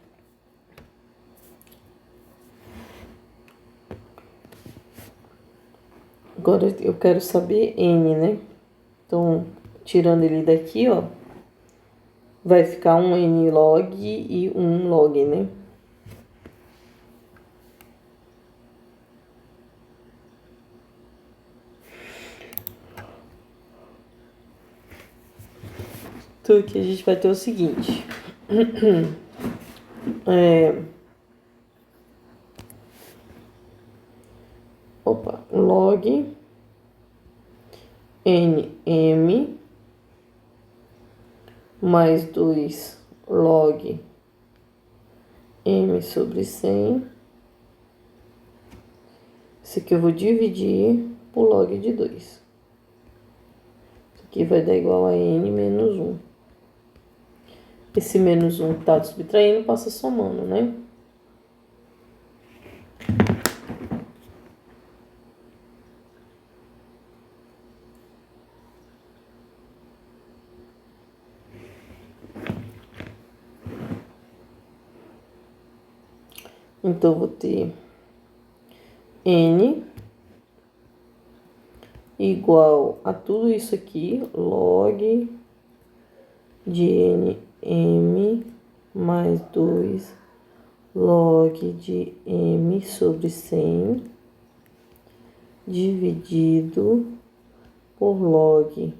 agora eu quero saber n, né? Então, tirando ele daqui, ó, vai ficar um n log e um log, né? Então, aqui a gente vai ter o seguinte. Log nm mais 2 log m sobre 100. Isso aqui eu vou dividir por log de 2. Isso aqui vai dar igual a n menos 1. Esse menos 1 que tá subtraindo passa somando, né? Então, eu vou ter n igual a tudo isso aqui, log de nm mais 2 log de m sobre 100 dividido por log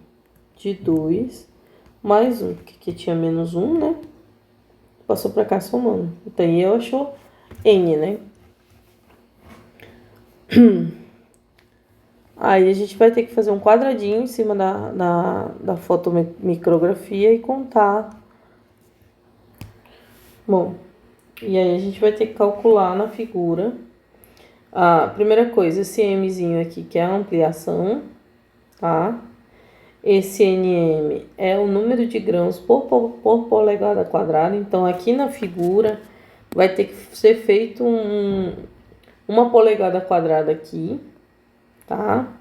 de 2 mais 1, porque aqui tinha menos 1, né? Passou para cá somando. Então, aí eu achou n, né? Aí a gente vai ter que fazer um quadradinho em cima da fotomicrografia e contar. Bom, e aí a gente vai ter que calcular na figura. A primeira coisa, esse mzinho aqui, que é a ampliação, tá? Esse nm é o número de grãos por polegada quadrada. Então, aqui na figura vai ter que ser feito uma polegada quadrada aqui, tá?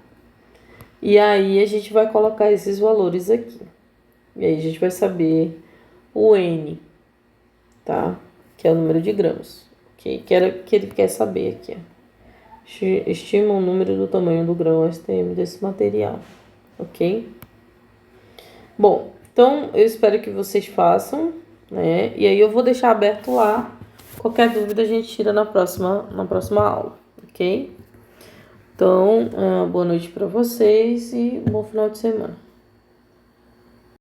E aí a gente vai colocar esses valores aqui. E aí a gente vai saber o n, tá? Que é o número de grãos, ok? Que ele quer saber aqui, ó. Estima o número do tamanho do grão STM desse material, ok? Bom, então eu espero que vocês façam, né? E aí eu vou deixar aberto lá. Qualquer dúvida a gente tira na próxima aula, ok? Então, boa noite para vocês e bom final de semana.